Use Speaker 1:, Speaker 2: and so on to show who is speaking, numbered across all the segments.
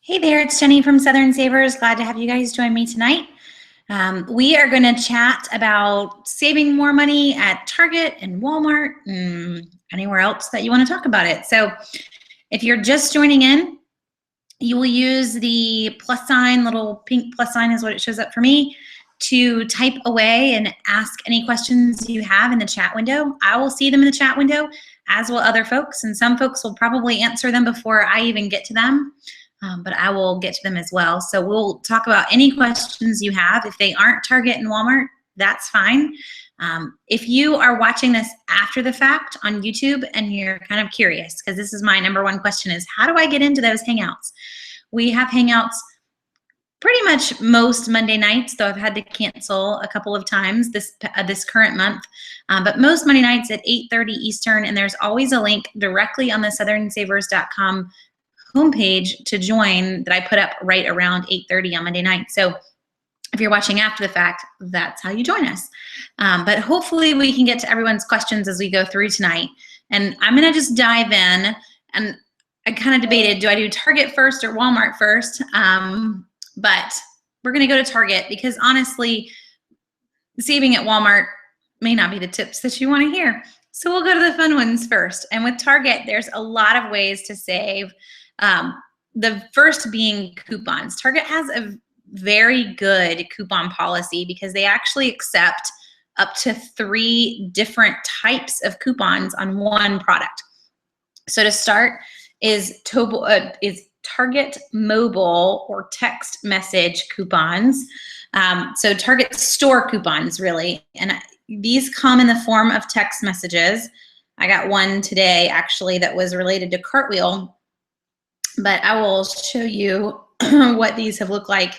Speaker 1: Hey there, it's Jenny from Southern Savers. Glad to have you guys join me tonight. We are going to chat about saving more money at Target and Walmart and anywhere else that you want to talk about it. So if you're just joining in, you will use the plus sign, little pink plus sign is what it shows up for me, to type away and ask any questions you have in the chat window. I will see them in the chat window, as will other folks, and some folks will probably answer them before I even get to them. But I will get to them as well. So we'll talk about any questions you have. If they aren't Target and Walmart, that's fine. If you are watching this after the fact on YouTube and you're kind of curious, because this is my #1 question, is how do I get into those Hangouts? We have Hangouts pretty much most Monday nights, though I've had to cancel a couple of times this current month. But most Monday nights at 8:30 Eastern, and there's always a link directly on the southernsavers.com homepage to join that I put up right around 8:30 on Monday night. So if you're watching after the fact, that's how you join us. But hopefully we can get to everyone's questions as we go through tonight. And I'm gonna just dive in, and I kind of debated, do I do Target first or Walmart first? But we're gonna go to Target because honestly, saving at Walmart may not be the tips that you wanna hear. So we'll go to the fun ones first. And with Target, there's a lot of ways to save. The first being coupons. Target has a very good coupon policy because they actually accept up to 3 different types of coupons on one product. So to start is Target mobile or text message coupons. So Target store coupons, really. And these come in the form of text messages. I got one today, actually, that was related to Cartwheel. But I will show you what these have looked like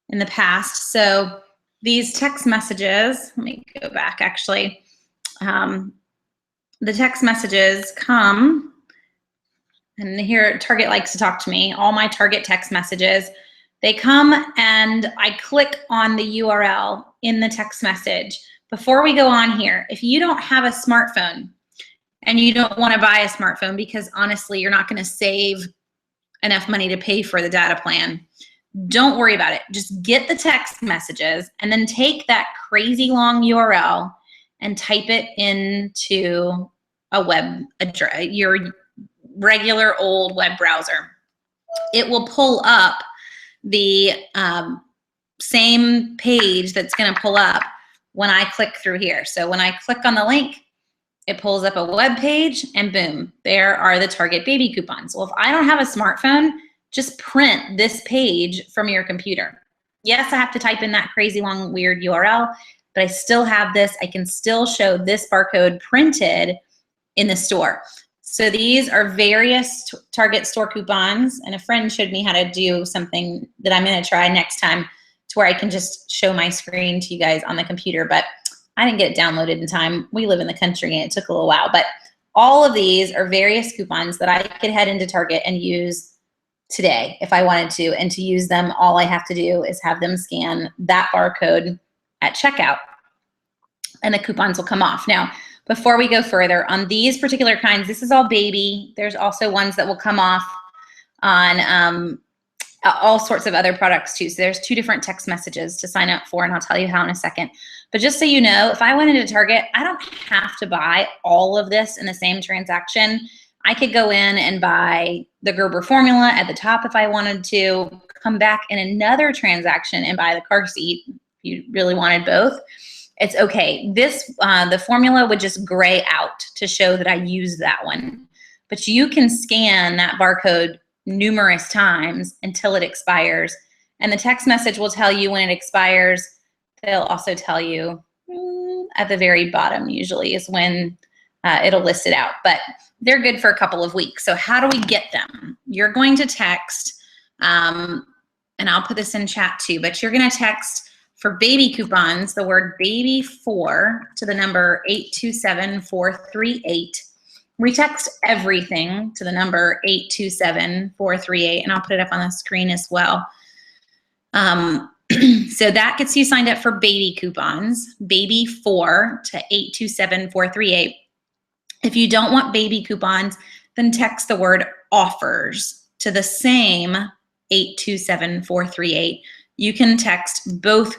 Speaker 1: in the past. So these text messages, let me go back actually. The text messages come, and here Target likes to talk to me, all my Target text messages, they come and I click on the URL in the text message. Before we go on here, if you don't have a smartphone and you don't want to buy a smartphone because honestly, you're not going to save enough money to pay for the data plan, don't worry about it. Just get the text messages and then take that crazy long URL and type it into a web address, your regular old web browser. It will pull up the same page that's going to pull up when I click through here. So when I click on the link, it pulls up a web page and boom, there are the Target baby coupons. Well, if I don't have a smartphone, just print this page from your computer. Yes, I have to type in that crazy long weird URL, but I still have this. I can still show this barcode printed in the store. So these are various Target store coupons, and a friend showed me how to do something that I'm gonna try next time to where I can just show my screen to you guys on the computer, but I didn't get it downloaded in time. We live in the country and it took a little while, but all of these are various coupons that I could head into Target and use today if I wanted to. And to use them, all I have to do is have them scan that barcode at checkout and the coupons will come off. Now, before we go further, on these particular kinds, this is all baby. There's also ones that will come off on all sorts of other products too. So there's 2 different text messages to sign up for, and I'll tell you how in a second. But just so you know, if I went into Target, I don't have to buy all of this in the same transaction. I could go in and buy the Gerber formula at the top if I wanted to, come back in another transaction and buy the car seat if you really wanted both. It's okay. This, the formula would just gray out to show that I used that one. But you can scan that barcode numerous times until it expires. And the text message will tell you when it expires. They'll also tell you at the very bottom usually is when it'll list it out. But they're good for a couple of weeks. So how do we get them? You're going to text, and I'll put this in chat too, but you're going to text for baby coupons, the word baby4 to the number 827-438. We text everything to the number 827-438, and I'll put it up on the screen as well. So that gets you signed up for baby coupons, baby4 to 827-438. If you don't want baby coupons, then text the word offers to the same 827-438. You can text both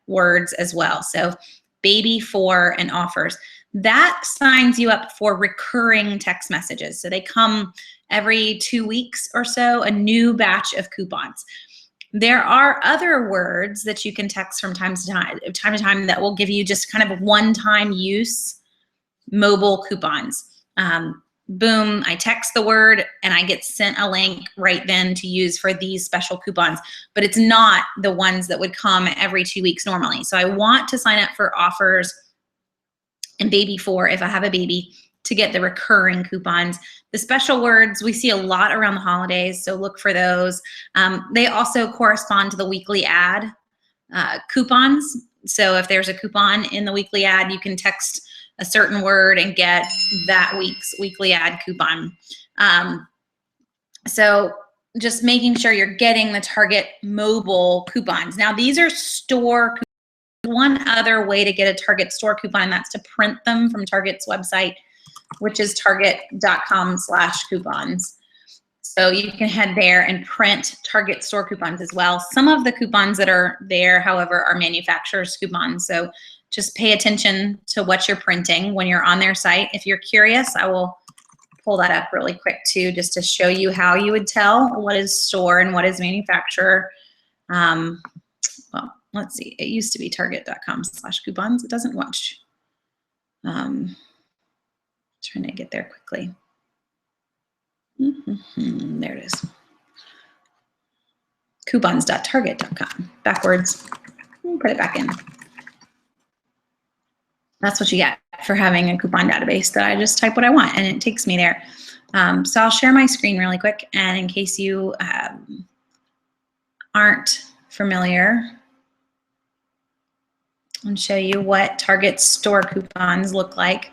Speaker 1: words as well. So baby, for, and offers. That signs you up for recurring text messages. So they come every 2 weeks or so, a new batch of coupons. There are other words that you can text from time to time that will give you just kind of one-time use mobile coupons. Boom, I text the word and I get sent a link right then to use for these special coupons, but it's not the ones that would come every 2 weeks normally. So I want to sign up for offers and baby, for, if I have a baby, to get the recurring coupons. The special words we see a lot around the holidays, so look for those. They also correspond to the weekly ad coupons. So if there's a coupon in the weekly ad, you can text a certain word and get that week's weekly ad coupon. So just making sure you're getting the Target mobile coupons. Now these are store coupons. One other way to get a Target store coupon, and that's to print them from Target's website, which is target.com/coupons. So you can head there and print Target store coupons as well. Some of the coupons that are there, however, are manufacturer's coupons. So just pay attention to what you're printing when you're on their site. If you're curious, I will pull that up really quick too, just to show you how you would tell what is store and what is manufacturer. Well, let's see. It used to be target.com/coupons. It doesn't watch. Trying to get there quickly. There it is. Coupons.target.com. Backwards. Put it back in. That's what you get for having a coupon database that I just type what I want and it takes me there. So I'll share my screen really quick, and in case you aren't familiar, I'll show you what Target store coupons look like.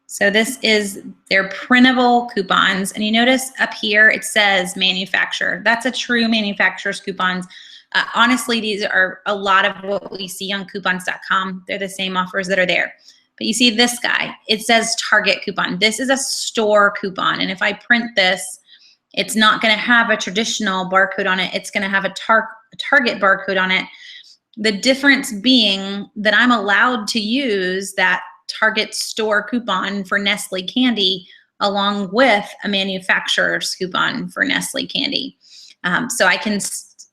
Speaker 1: So this is their printable coupons, and you notice up here it says manufacturer. That's a true manufacturer's coupons. Honestly, these are a lot of what we see on coupons.com. They're the same offers that are there. But you see this guy, it says Target coupon. This is a store coupon, and if I print this, it's not gonna have a traditional barcode on it. It's gonna have a Target barcode on it. The difference being that I'm allowed to use that Target store coupon for Nestle candy along with a manufacturer's coupon for Nestle candy. So I can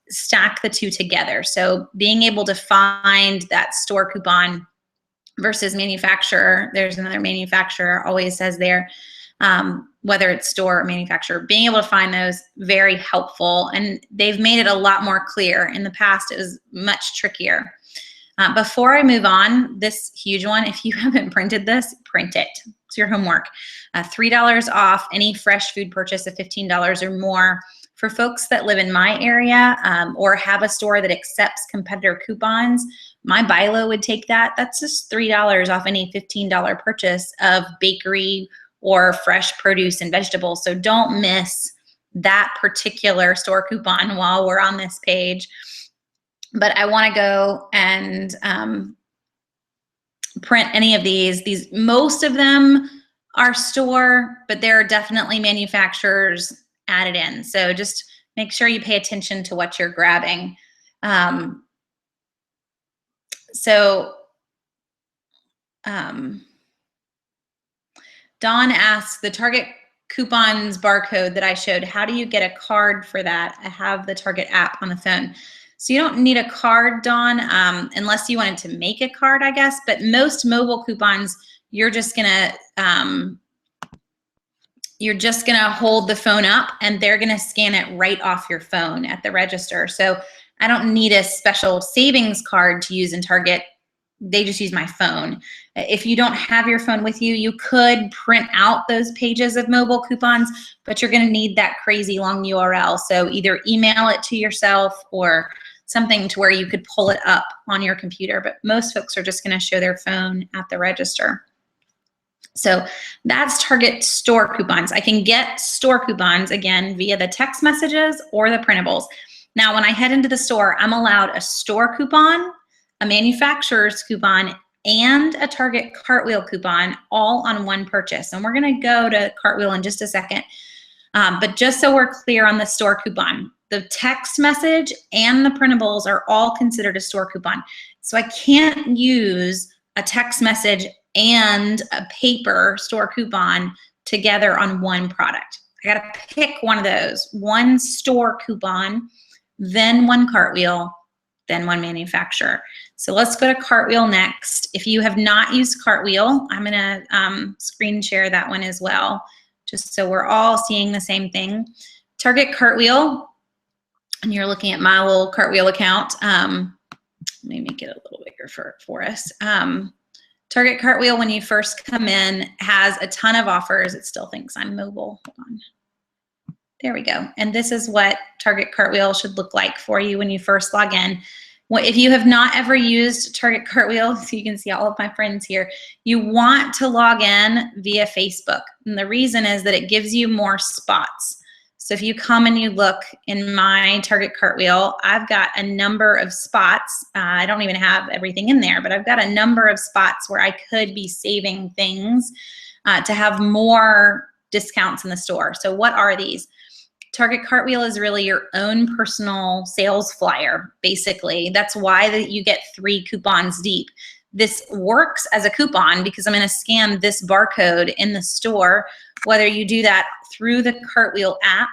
Speaker 1: stack the two together. So being able to find that store coupon versus manufacturer, there's another manufacturer always says there, whether it's store or manufacturer, being able to find those, very helpful. And they've made it a lot more clear. In the past, it was much trickier. Before I move on, this huge one, if you haven't printed this, print it. It's your homework. $3 off any fresh food purchase of $15 or more. For folks that live in my area or have a store that accepts competitor coupons, my BI-LO would take that. That's just $3 off any $15 purchase of bakery or fresh produce and vegetables. So don't miss that particular store coupon while we're on this page. But I want to go and print any of these. Most of them are store, but there are definitely manufacturers added in. So just make sure you pay attention to what you're grabbing. Dawn asks, the Target coupons barcode that I showed, how do you get a card for that? I have the Target app on the phone. So you don't need a card, Dawn, unless you wanted to make a card, I guess. But most mobile coupons, you're just gonna hold the phone up and they're gonna scan it right off your phone at the register. So I don't need a special savings card to use in Target. They just use my phone. If you don't have your phone with you, you could print out those pages of mobile coupons, but you're gonna need that crazy long URL. So either email it to yourself or something to where you could pull it up on your computer, but most folks are just gonna show their phone at the register. So that's Target store coupons. I can get store coupons, again, via the text messages or the printables. Now, when I head into the store, I'm allowed a store coupon, a manufacturer's coupon, and a Target Cartwheel coupon all on one purchase. And we're gonna go to Cartwheel in just a second. But just so we're clear on the store coupon, the text message and the printables are all considered a store coupon. So I can't use a text message and a paper store coupon together on one product. I gotta pick one of those, one store coupon, then one Cartwheel, then one manufacturer. So let's go to Cartwheel next. If you have not used Cartwheel, I'm gonna screen share that one as well, just so we're all seeing the same thing. Target Cartwheel, and you're looking at my little Cartwheel account. Let me make it a little bigger for us. Target Cartwheel, when you first come in, has a ton of offers. It still thinks I'm mobile. Hold on. There we go. And this is what Target Cartwheel should look like for you when you first log in. If you have not ever used Target Cartwheel, so you can see all of my friends here, you want to log in via Facebook. And the reason is that it gives you more spots. So if you come and you look in my Target Cartwheel, I've got a number of spots. I don't even have everything in there, but I've got a number of spots where I could be saving things to have more discounts in the store. So what are these? Target Cartwheel is really your own personal sales flyer, basically. That's why you get 3 coupons deep. This works as a coupon because I'm going to scan this barcode in the store, whether you do that through the Cartwheel app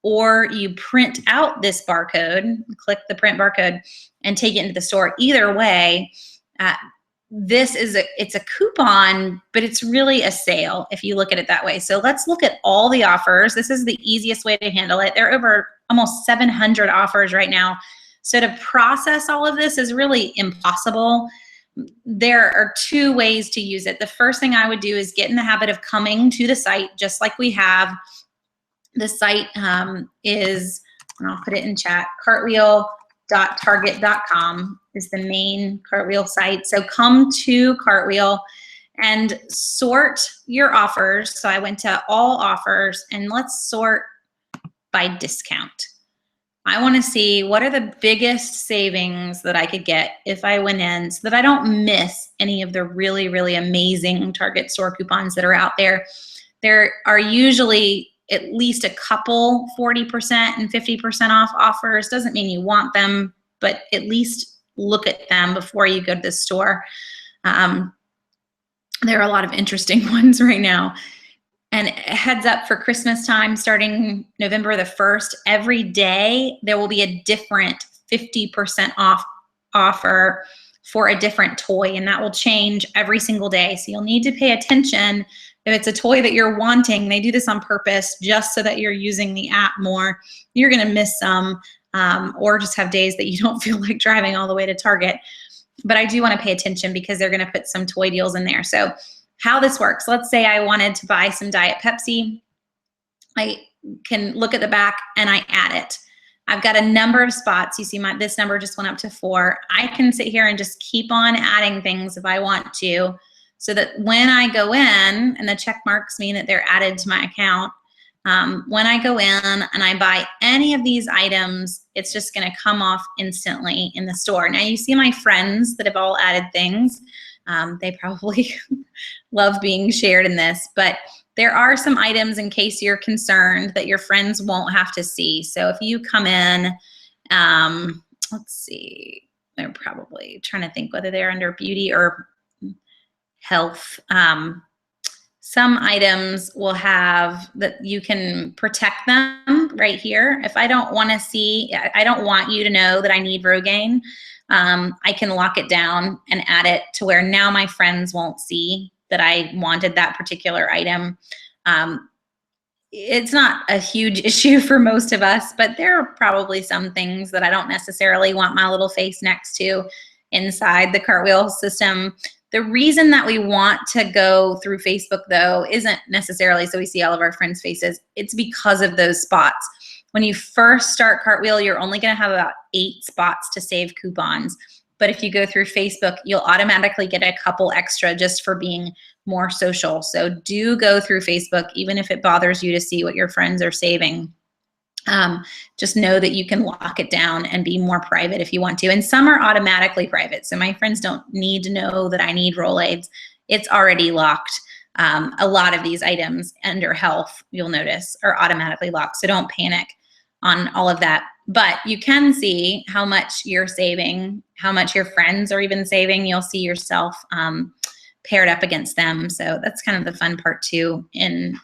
Speaker 1: or you print out this barcode, click the print barcode, and take it into the store. Either way, it's a coupon, but it's really a sale if you look at it that way. So let's look at all the offers. This is the easiest way to handle it. There are over almost 700 offers right now. So to process all of this is really impossible. There are 2 ways to use it. The first thing I would do is get in the habit of coming to the site just like we have. The site is, and I'll put it in chat, cartwheel.target.com is the main Cartwheel site. So come to Cartwheel and sort your offers. So I went to all offers and let's sort by discount. I want to see what are the biggest savings that I could get if I went in so that I don't miss any of the really, really amazing Target store coupons that are out there. There are usually at least a couple 40% and 50% off offers. Doesn't mean you want them, but at least look at them before you go to the store. There are a lot of interesting ones right now. And heads up for Christmas time, starting November the 1st, every day there will be a different 50% off offer for a different toy, and that will change every single day. So you'll need to pay attention. If it's a toy that you're wanting, they do this on purpose just so that you're using the app more. You're gonna miss some or just have days that you don't feel like driving all the way to Target. But I do wanna pay attention because they're gonna put some toy deals in there. So how this works, let's say I wanted to buy some Diet Pepsi. I can look at the back and I add it. I've got a number of spots. You see this number just went up to 4. I can sit here and just keep on adding things if I want to, so that when I go in, and the check marks mean that they're added to my account, when I go in and I buy any of these items, it's just gonna come off instantly in the store. Now you see my friends that have all added things. They probably love being shared in this, but there are some items in case you're concerned that your friends won't have to see. So if you come in, let's see, they're probably trying to think whether they're under beauty or health. Some items will have that you can protect them right here. If I don't want to see, I don't want you to know that I need Rogaine, I can lock it down and add it to where now my friends won't see that I wanted that particular item. It's not a huge issue for most of us, but there are probably some things that I don't necessarily want my little face next to inside the Cartwheel system. The reason that we want to go through Facebook, though, isn't necessarily so we see all of our friends' faces. It's because of those spots. When you first start Cartwheel, you're only going to have about 8 spots to save coupons. But if you go through Facebook, you'll automatically get a couple extra just for being more social. So do go through Facebook, even if it bothers you to see what your friends are saving. Just know that you can lock it down and be more private if you want to. And some are automatically private. So my friends don't need to know that I need Rolaids. It's already locked. A lot of these items under health, you'll notice, are automatically locked. So don't panic on all of that. But you can see how much you're saving, how much your friends are even saving. You'll see yourself paired up against them. So that's kind of the fun part too in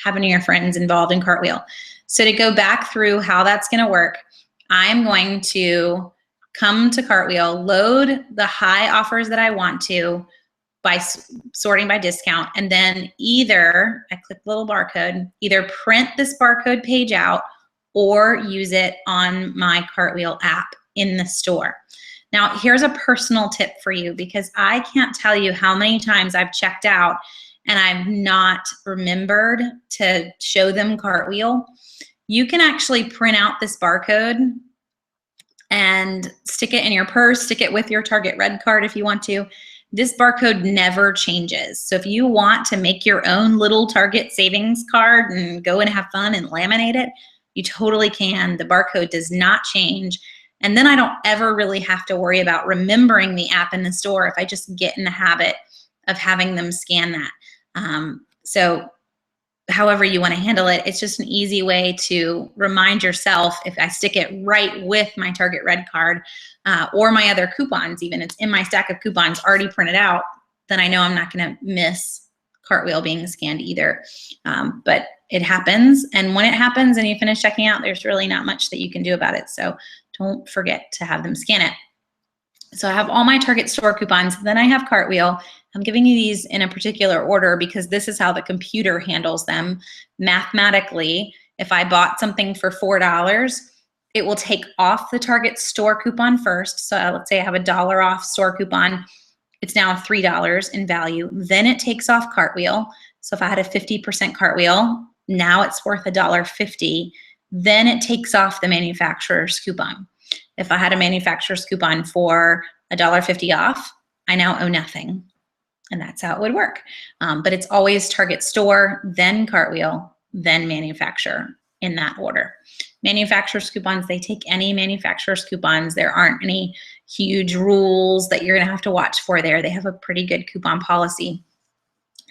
Speaker 1: having your friends involved in Cartwheel. So to go back through how that's going to work, I'm going to come to Cartwheel, load the high offers that I want to by sorting by discount, and then either, I click the little barcode, either print this barcode page out or use it on my Cartwheel app in the store. Now, here's a personal tip for you, because I can't tell you how many times I've checked out and I've not remembered to show them Cartwheel. You can actually print out this barcode and stick it in your purse, stick it with your Target Red card if you want to. This barcode never changes. So if you want to make your own little Target savings card and go and have fun and laminate it, you totally can. The barcode does not change. And then I don't ever really have to worry about remembering the app in the store if I just get in the habit of having them scan that. So however you want to handle it, it's just an easy way to remind yourself. If I stick it right with my Target Red card or my other coupons, even it's in my stack of coupons already printed out, then I know I'm not going to miss Cartwheel being scanned either. But it happens, and when it happens and you finish checking out, there's really not much that you can do about it. So don't forget to have them scan it. So I have all my Target store coupons, then I have Cartwheel. I'm giving you these in a particular order because this is how the computer handles them. Mathematically, if I bought something for $4, it will take off the Target store coupon first. So let's say I have a $1 off store coupon. It's now $3 in value. Then it takes off Cartwheel. So if I had a 50% Cartwheel, now it's worth $1.50. Then it takes off the manufacturer's coupon. If I had a manufacturer's coupon for $1.50 off, I now owe nothing. And that's how it would work. But it's always Target store, then Cartwheel, then manufacturer in that order. Manufacturer's coupons, they take any manufacturer's coupons. There aren't any huge rules that you're gonna have to watch for there. They have a pretty good coupon policy.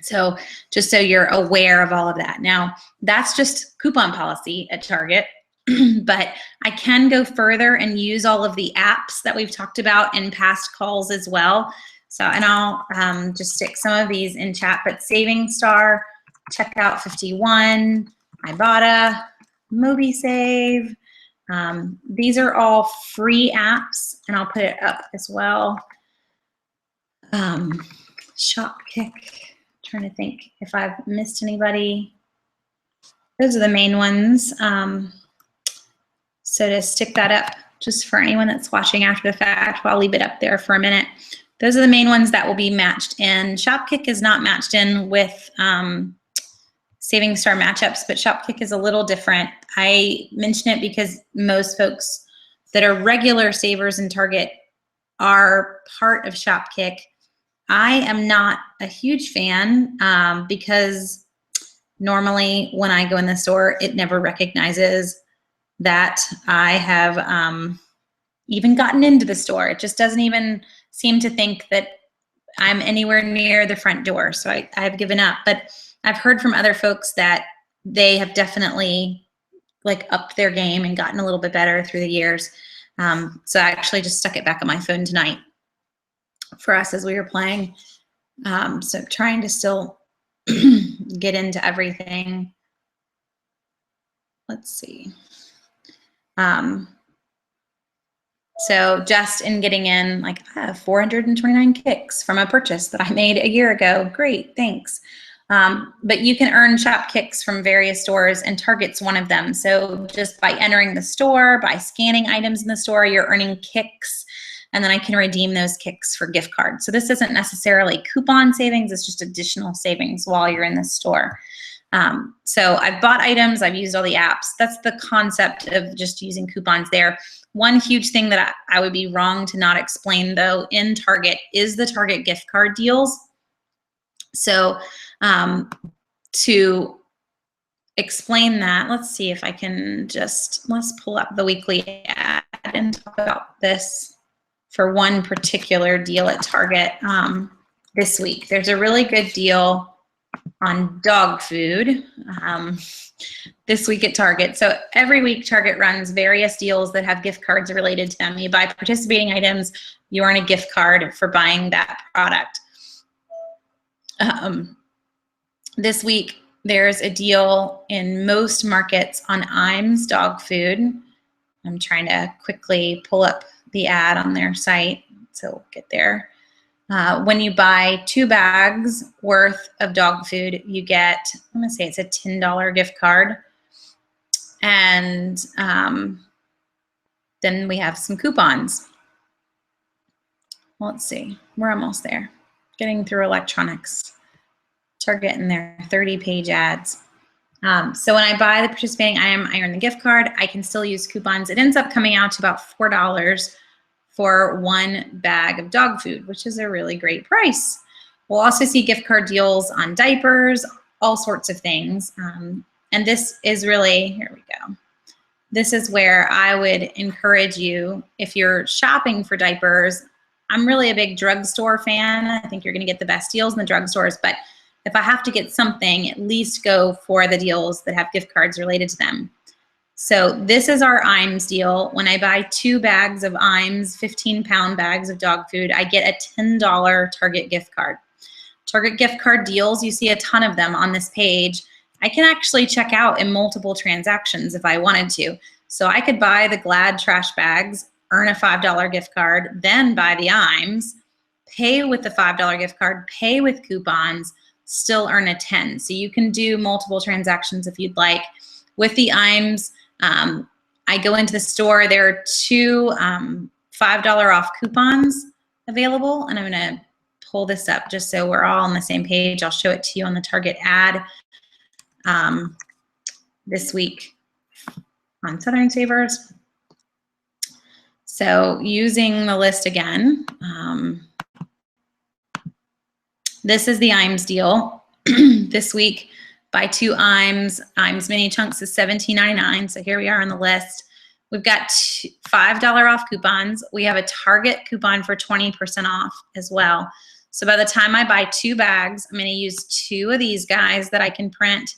Speaker 1: So just so you're aware of all of that. Now, that's just coupon policy at Target, but I can go further and use all of the apps that we've talked about in past calls as well. So, and I'll just stick some of these in chat, but SavingStar, Checkout 51, Ibotta, MobiSave. These are all free apps, and I'll put it up as well. Shopkick, trying to think if I've missed anybody. Those are the main ones. So to stick that up, just for anyone that's watching after the fact, I'll leave it up there for a minute. Those are the main ones that will be matched in. Shopkick is not matched in with SavingStar matchups, but Shopkick is a little different. I mention it because most folks that are regular savers in Target are part of Shopkick. I am not a huge fan because normally when I go in the store, it never recognizes that I have even gotten into the store. It just doesn't even seem to think that I'm anywhere near the front door. So I've given up. But I've heard from other folks that they have definitely like upped their game and gotten a little bit better through the years. So I actually just stuck it back on my phone tonight for us as we were playing. So trying to still get into everything. Let's see. So just in getting in, like I have 429 kicks from a purchase that I made a year ago. Great, thanks. But you can earn shop kicks from various stores, and Target's one of them. So just by entering the store, by scanning items in the store, you're earning kicks, and then I can redeem those kicks for gift cards. So this isn't necessarily coupon savings, it's just additional savings while you're in the store. So I've bought items, I've used all the apps. That's the concept of just using coupons there. One huge thing that I would be wrong to not explain though in Target is the Target gift card deals. So to explain that, let's see if I can let's pull up the weekly ad and talk about this for one particular deal at Target this week. There's a really good deal on dog food this week at Target. So every week Target runs various deals that have gift cards related to them. You buy participating items, you earn a gift card for buying that product. This week there's a deal in most markets on Iams dog food. I'm trying to quickly pull up the ad on their site, so we'll get there. When you buy 2 bags worth of dog food, you get, I'm going to say it's a $10 gift card. And then we have some coupons. Let's see, we're almost there. Getting through electronics. Target and their 30-page ads. So when I buy the participating item, I earn the gift card. I can still use coupons. It ends up coming out to about $4 for 1 bag of dog food, which is a really great price. We'll also see gift card deals on diapers, all sorts of things. And this is really, here we go. This is where I would encourage you, if you're shopping for diapers, I'm really a big drugstore fan. I think you're gonna get the best deals in the drugstores, but if I have to get something, at least go for the deals that have gift cards related to them. So this is our Iams deal. When I buy 2 bags of Iams, 15-pound bags of dog food, I get a $10 Target gift card. Target gift card deals, you see a ton of them on this page. I can actually check out in multiple transactions if I wanted to. So I could buy the Glad trash bags, earn a $5 gift card, then buy the Iams, pay with the $5 gift card, pay with coupons, still earn a 10. So you can do multiple transactions if you'd like. With the Iams, I go into the store, there are 2 $5 off coupons available, and I'm gonna pull this up just so we're all on the same page. I'll show it to you on the Target ad this week on Southern Savers. So using the list again, this is the Iams deal. This week, buy 2 Iams mini chunks is $17.99. So here we are on the list. We've got $5 off coupons. We have a Target coupon for 20% off as well. So by the time I buy 2 bags, I'm going to use 2 of these guys that I can print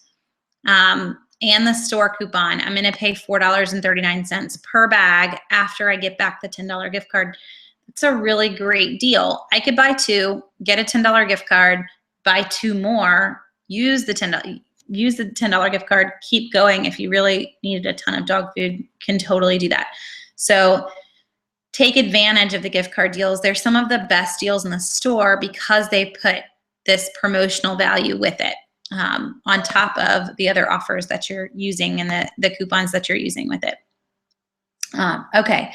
Speaker 1: and the store coupon. I'm going to pay $4.39 per bag after I get back the $10 gift card. It's a really great deal. I could buy 2, get a $10 gift card, buy 2 more, use the $10 gift card, keep going. If you really needed a ton of dog food, can totally do that. So take advantage of the gift card deals. They're some of the best deals in the store because they put this promotional value with it on top of the other offers that you're using and the coupons that you're using with it. Okay,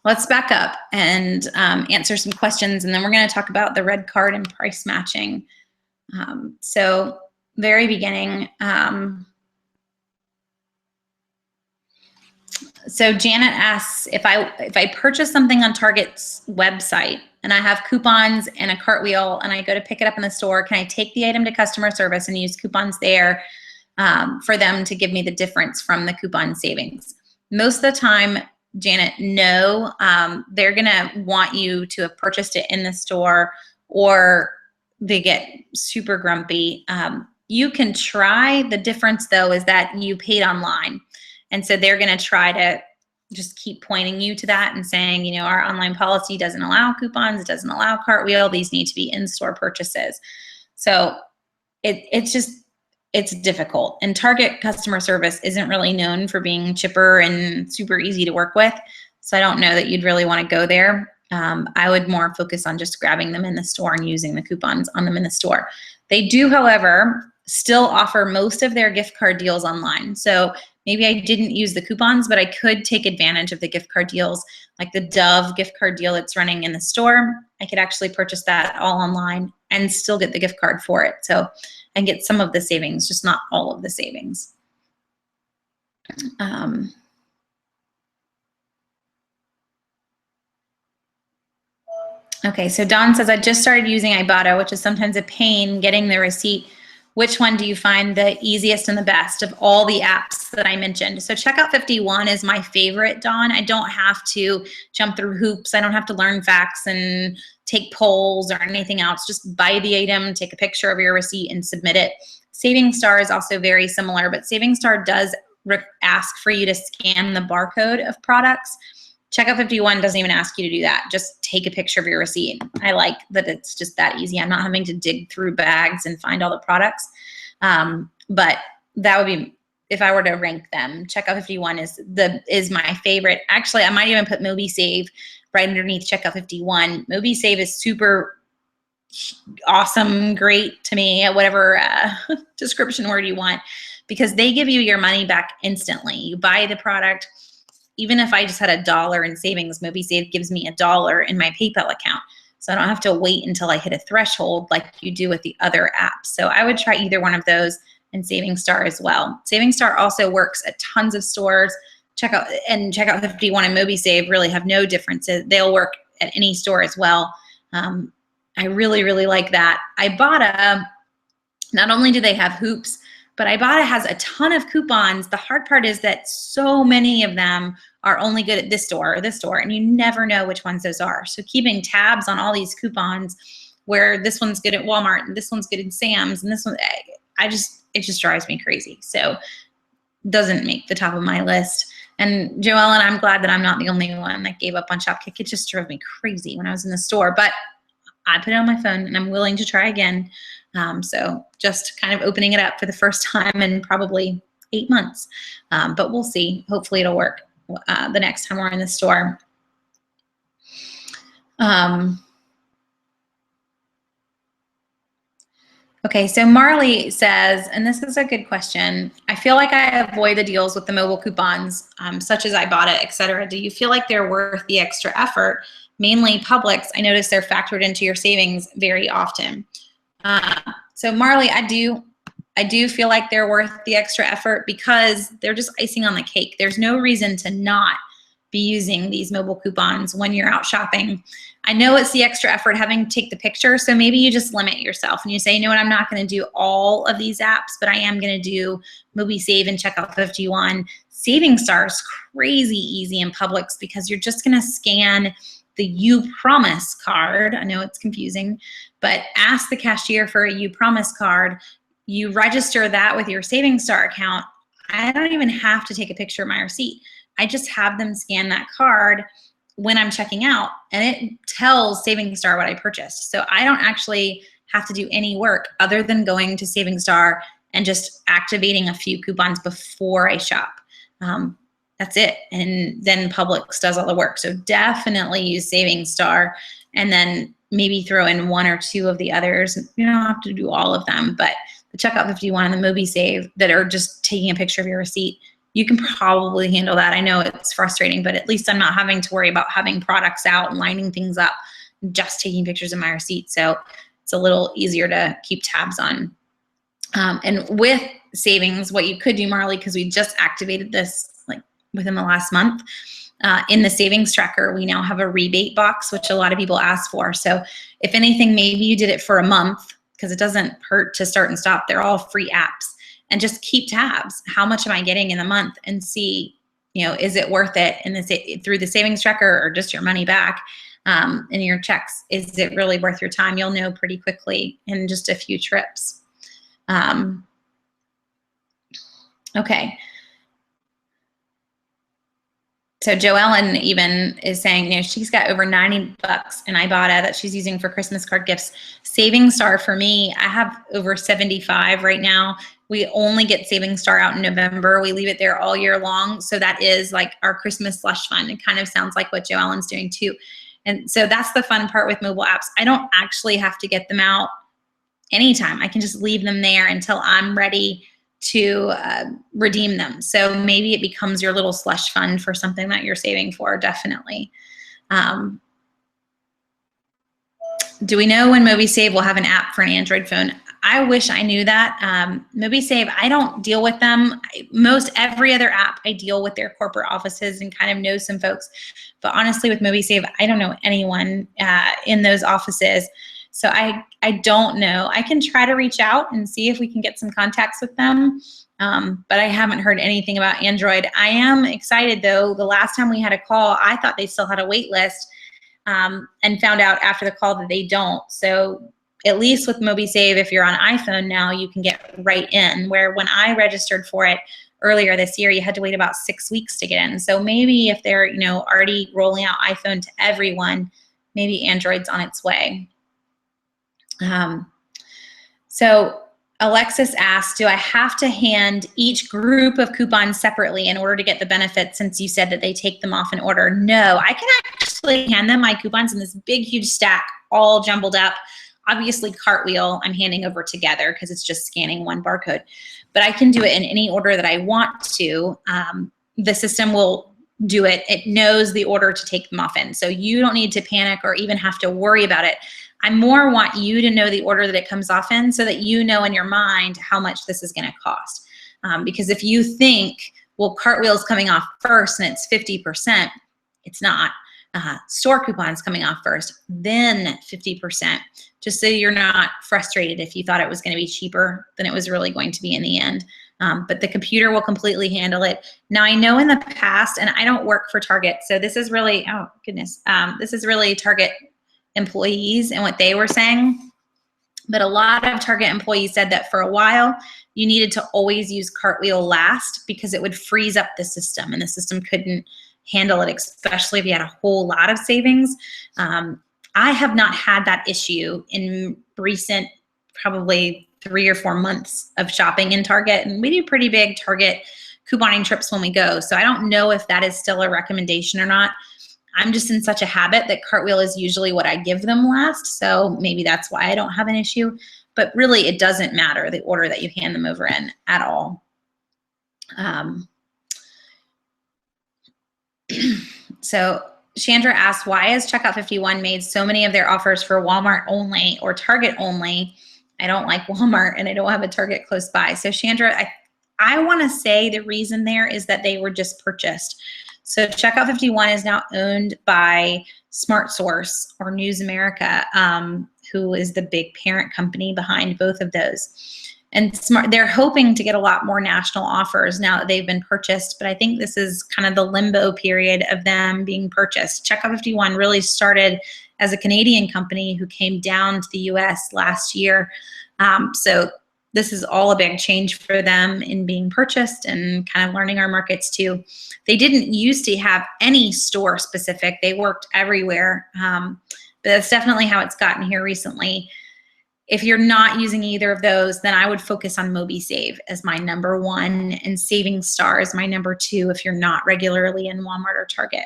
Speaker 1: let's back up and answer some questions, and then we're going to talk about the red card and price matching. So very beginning, so Janet asks, if I purchase something on Target's website and I have coupons and a cartwheel and I go to pick it up in the store, can I take the item to customer service and use coupons there for them to give me the difference from the coupon savings? Most of the time, Janet, no. They're gonna want you to have purchased it in the store, or they get super grumpy. You can try. The difference though is that you paid online. And so they're gonna try to just keep pointing you to that and saying, you know, our online policy doesn't allow coupons, it doesn't allow cartwheel, these need to be in-store purchases. So it's difficult. And Target customer service isn't really known for being chipper and super easy to work with. So I don't know that you'd really wanna go there. I would more focus on just grabbing them in the store and using the coupons on them in the store. They do, however, still offer most of their gift card deals online. So maybe I didn't use the coupons, but I could take advantage of the gift card deals, like the Dove gift card deal that's running in the store. I could actually purchase that all online and still get the gift card for it. So I can get some of the savings, just not all of the savings. Okay, so Dawn says, I just started using Ibotta, which is sometimes a pain getting the receipt. Which one do you find the easiest and the best of all the apps that I mentioned? So Checkout 51 is my favorite, Dawn. I don't have to jump through hoops. I don't have to learn facts and take polls or anything else. Just buy the item, take a picture of your receipt and submit it. Saving Star is also very similar, but Saving Star does ask for you to scan the barcode of products. Checkout 51 doesn't even ask you to do that. Just take a picture of your receipt. I like that it's just that easy. I'm not having to dig through bags and find all the products. But that would be, if I were to rank them, Checkout 51 is my favorite. Actually, I might even put MobiSave right underneath Checkout 51. MobiSave is super awesome, great to me, whatever description word you want, because they give you your money back instantly. You buy the product. Even if I just had $1 in savings, MobiSave gives me $1 in my PayPal account. So I don't have to wait until I hit a threshold like you do with the other apps. So I would try either one of those, and Saving Star as well. Saving Star also works at tons of stores. Checkout 51 and MobiSave really have no differences. They'll work at any store as well. I really, really like that. Ibotta, not only do they have hoops, but Ibotta has a ton of coupons. The hard part is that so many of them are only good at this store or this store, and you never know which ones those are. So keeping tabs on all these coupons, where this one's good at Walmart and this one's good at Sam's and this one, it just drives me crazy. So doesn't make the top of my list. And Joellen, I'm glad that I'm not the only one that gave up on Shopkick. It just drove me crazy when I was in the store, but I put it on my phone and I'm willing to try again. So just kind of opening it up for the first time in probably 8 months. But we'll see. Hopefully it'll work the next time we're in the store. Okay, so Marley says, and this is a good question, I feel like I avoid the deals with the mobile coupons, such as Ibotta, etc. Do you feel like they're worth the extra effort? Mainly Publix, I notice they're factored into your savings very often. So Marley, I do feel like they're worth the extra effort because they're just icing on the cake. There's no reason to not be using these mobile coupons when you're out shopping. I know it's the extra effort having to take the picture, so maybe you just limit yourself and you say, you know what, I'm not gonna do all of these apps, but I am gonna do MobiSave and Checkout 51. Saving Star is crazy easy in Publix because you're just gonna scan the You Promise card. I know it's confusing, but ask the cashier for a You Promise card. You register that with your Saving Star account. I don't even have to take a picture of my receipt. I just have them scan that card when I'm checking out, and it tells Saving Star what I purchased. So I don't actually have to do any work other than going to Saving Star and just activating a few coupons before I shop. That's it. And then Publix does all the work. So definitely use Saving Star, and then maybe throw in 1 or 2 of the others. You don't have to do all of them, but the Checkout 51 and the MobiSave that are just taking a picture of your receipt, you can probably handle that. I know it's frustrating, but at least I'm not having to worry about having products out and lining things up, just taking pictures of my receipt. So it's a little easier to keep tabs on. And with savings, what you could do, Marley, because we just activated this like within the last month, in the savings tracker, we now have a rebate box, which a lot of people ask for. So if anything, maybe you did it for a month, because it doesn't hurt to start and stop. They're all free apps. And just keep tabs. How much am I getting in the month? And see, you know, is it worth it through the savings tracker, or just your money back in your checks? Is it really worth your time? You'll know pretty quickly in just a few trips. Okay. So Joellen even is saying, you know, she's got over $90 in Ibotta that she's using for Christmas card gifts. Saving Star for me, I have over 75 right now. We only get Saving Star out in November. We leave it there all year long. So that is like our Christmas slush fund. It kind of sounds like what Joellen's doing too. And so that's the fun part with mobile apps. I don't actually have to get them out anytime. I can just leave them there until I'm ready to redeem them. So maybe it becomes your little slush fund for something that you're saving for, definitely. Do we know when MobiSave will have an app for an Android phone? I wish I knew that. MobiSave, I don't deal with them. Most every other app, I deal with their corporate offices and kind of know some folks. But honestly, with MobiSave, I don't know anyone in those offices. So I don't know. I can try to reach out and see if we can get some contacts with them. But I haven't heard anything about Android. I am excited though. The last time we had a call, I thought they still had a wait list, and found out after the call that they don't. So at least with MobiSave, if you're on iPhone now, you can get right in, where when I registered for it earlier this year, you had to wait about 6 weeks to get in. So maybe if they're, already rolling out iPhone to everyone, maybe Android's on its way. So Alexis asked, do I have to hand each group of coupons separately in order to get the benefits, since you said that they take them off in order? No, I can actually hand them my coupons in this big, huge stack, all jumbled up. Obviously, Cartwheel, I'm handing over together because it's just scanning one barcode. But I can do it in any order that I want to. The system will do it. It knows the order to take them off in. So you don't need to panic or even have to worry about it. I more want you to know the order that it comes off in, so that you know in your mind how much this is going to cost. Because if you think, well, Cartwheel's coming off first and it's 50%, it's not. Store coupons coming off first, then 50%, just so you're not frustrated if you thought it was going to be cheaper than it was really going to be in the end. But the computer will completely handle it. Now, I know in the past, and I don't work for Target, so this is really, oh goodness, this is really Target employees and what they were saying. But a lot of Target employees said that for a while, you needed to always use Cartwheel last, because it would freeze up the system and the system couldn't handle it, especially if you had a whole lot of savings. I have not had that issue in recent, probably 3 or 4 months of shopping in Target, and we do pretty big Target couponing trips when we go. So I don't know if that is still a recommendation or not. I'm just in such a habit that Cartwheel is usually what I give them last, so maybe that's why I don't have an issue. But really, it doesn't matter the order that you hand them over in at all. So Chandra asked, why has Checkout 51 made so many of their offers for Walmart only or Target only? I don't like Walmart and I don't have a Target close by. So Chandra, I want to say the reason there is that they were just purchased. So Checkout 51 is now owned by SmartSource or News America, who is the big parent company behind both of those. And they're hoping to get a lot more national offers now that they've been purchased, but I think this is kind of the limbo period of them being purchased. Checkout 51 really started as a Canadian company who came down to the US last year. So this is all a big change for them in being purchased and kind of learning our markets too. They didn't used to have any store specific. They worked everywhere, but that's definitely how it's gotten here recently. If you're not using either of those, then I would focus on MobiSave as my #1 and Saving Star as my #2 if you're not regularly in Walmart or Target.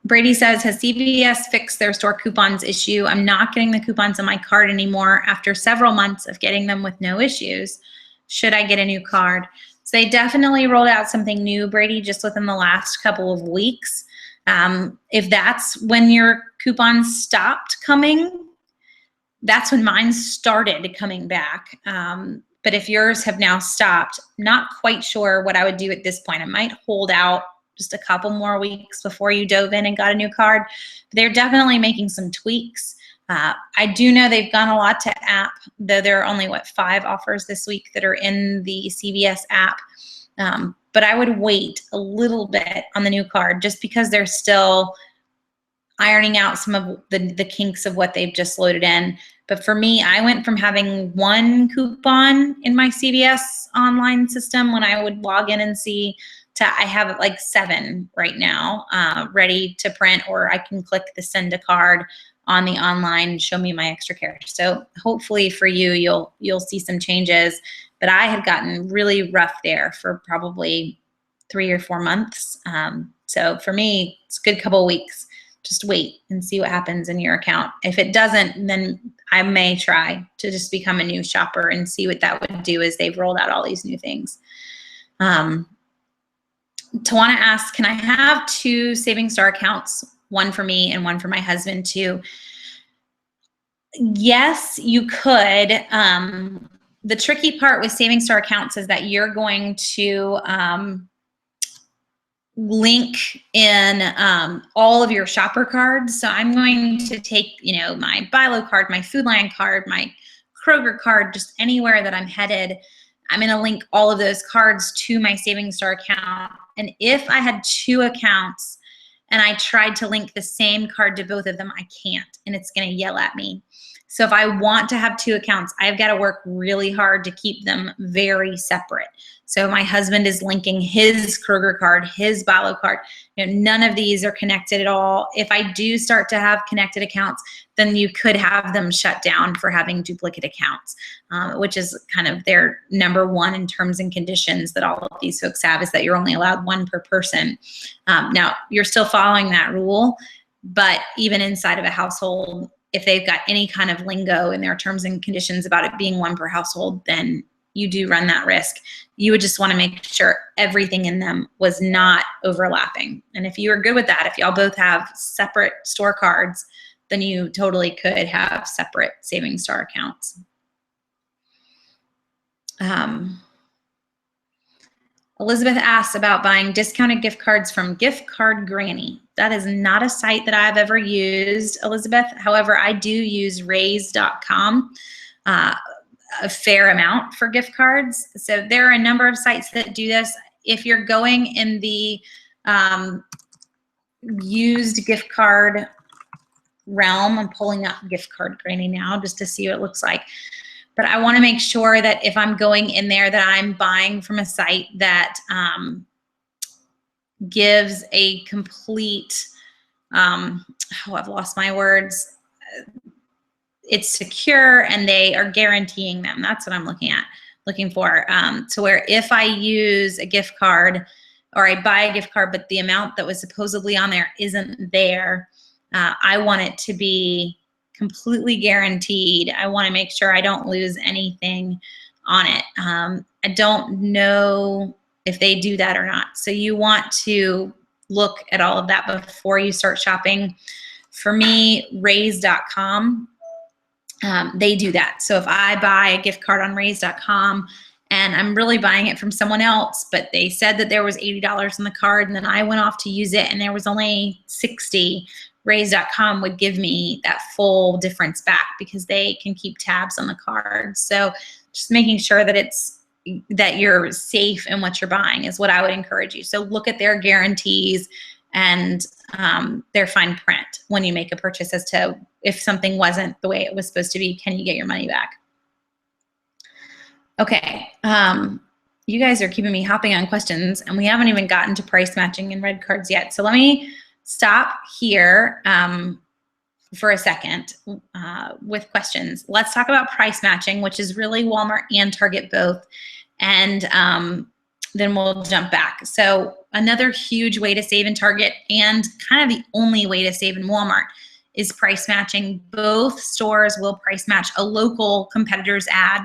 Speaker 1: Brady says, has CVS fixed their store coupons issue? I'm not getting the coupons on my card anymore after several months of getting them with no issues. Should I get a new card? So they definitely rolled out something new, Brady, just within the last couple of weeks. If that's when your coupons stopped coming, that's when mine started coming back. But if yours have now stopped, not quite sure what I would do at this point. I might hold out just a couple more weeks before you dove in and got a new card. They're definitely making some tweaks. I do know they've gone a lot to app, though there are only, 5 offers this week that are in the CVS app. But I would wait a little bit on the new card just because they're still ironing out some of the kinks of what they've just loaded in. But for me, I went from having 1 coupon in my CVS online system when I would log in and see to I have like 7 right now ready to print, or I can click the send a card on the online and show me my extra cash. So hopefully for you, you'll see some changes. But I had gotten really rough there for probably 3 or 4 months. So for me, it's a good couple of weeks. Just wait and see what happens in your account. If it doesn't, then I may try to just become a new shopper and see what that would do as they've rolled out all these new things. Tawana asks, can I have 2 Saving Star accounts, one for me and one for my husband too? Yes, you could. The tricky part with Saving Star accounts is that you're going to link in all of your shopper cards. So I'm going to take, my BI-LO card, my Food Lion card, my Kroger card, just anywhere that I'm headed. I'm going to link all of those cards to my Saving Star account. And if I had 2 accounts, and I tried to link the same card to both of them, I can't, and it's going to yell at me. So if I want to have 2 accounts, I've got to work really hard to keep them very separate. So my husband is linking his Kroger card, his BALO card. None of these are connected at all. If I do start to have connected accounts, then you could have them shut down for having duplicate accounts, which is kind of their number one in terms and conditions that all of these folks have, is that you're only allowed 1 per person. Now, you're still following that rule, but even inside of a household, if they've got any kind of lingo in their terms and conditions about it being 1 per household, then you do run that risk. You would just want to make sure everything in them was not overlapping. And if you are good with that, if y'all both have separate store cards, then you totally could have separate Savings Star accounts. Elizabeth asks about buying discounted gift cards from Gift Card Granny. That is not a site that I've ever used, Elizabeth. However, I do use raise.com a fair amount for gift cards. So there are a number of sites that do this. If you're going in the used gift card realm, I'm pulling up Gift Card Granny now just to see what it looks like. But I want to make sure that if I'm going in there that I'm buying from a site that gives a complete, I've lost my words. It's secure and they are guaranteeing them. That's what I'm looking for. To where if I use a gift card or I buy a gift card, but the amount that was supposedly on there isn't there, I want it to be completely guaranteed. I want to make sure I don't lose anything on it. I don't know if they do that or not. So you want to look at all of that before you start shopping. For me, raise.com, they do that. So if I buy a gift card on raise.com and I'm really buying it from someone else, but they said that there was $80 on the card and then I went off to use it and there was only $60, raise.com would give me that full difference back because they can keep tabs on the card. So just making sure that you're safe in what you're buying is what I would encourage you. So look at their guarantees and their fine print when you make a purchase as to if something wasn't the way it was supposed to be, can you get your money back? Okay, you guys are keeping me hopping on questions and we haven't even gotten to price matching and red cards yet. So let me stop here for a second with questions. Let's talk about price matching, which is really Walmart and Target both. And then we'll jump back. So another huge way to save in Target and kind of the only way to save in Walmart is price matching. Both stores will price match a local competitor's ad,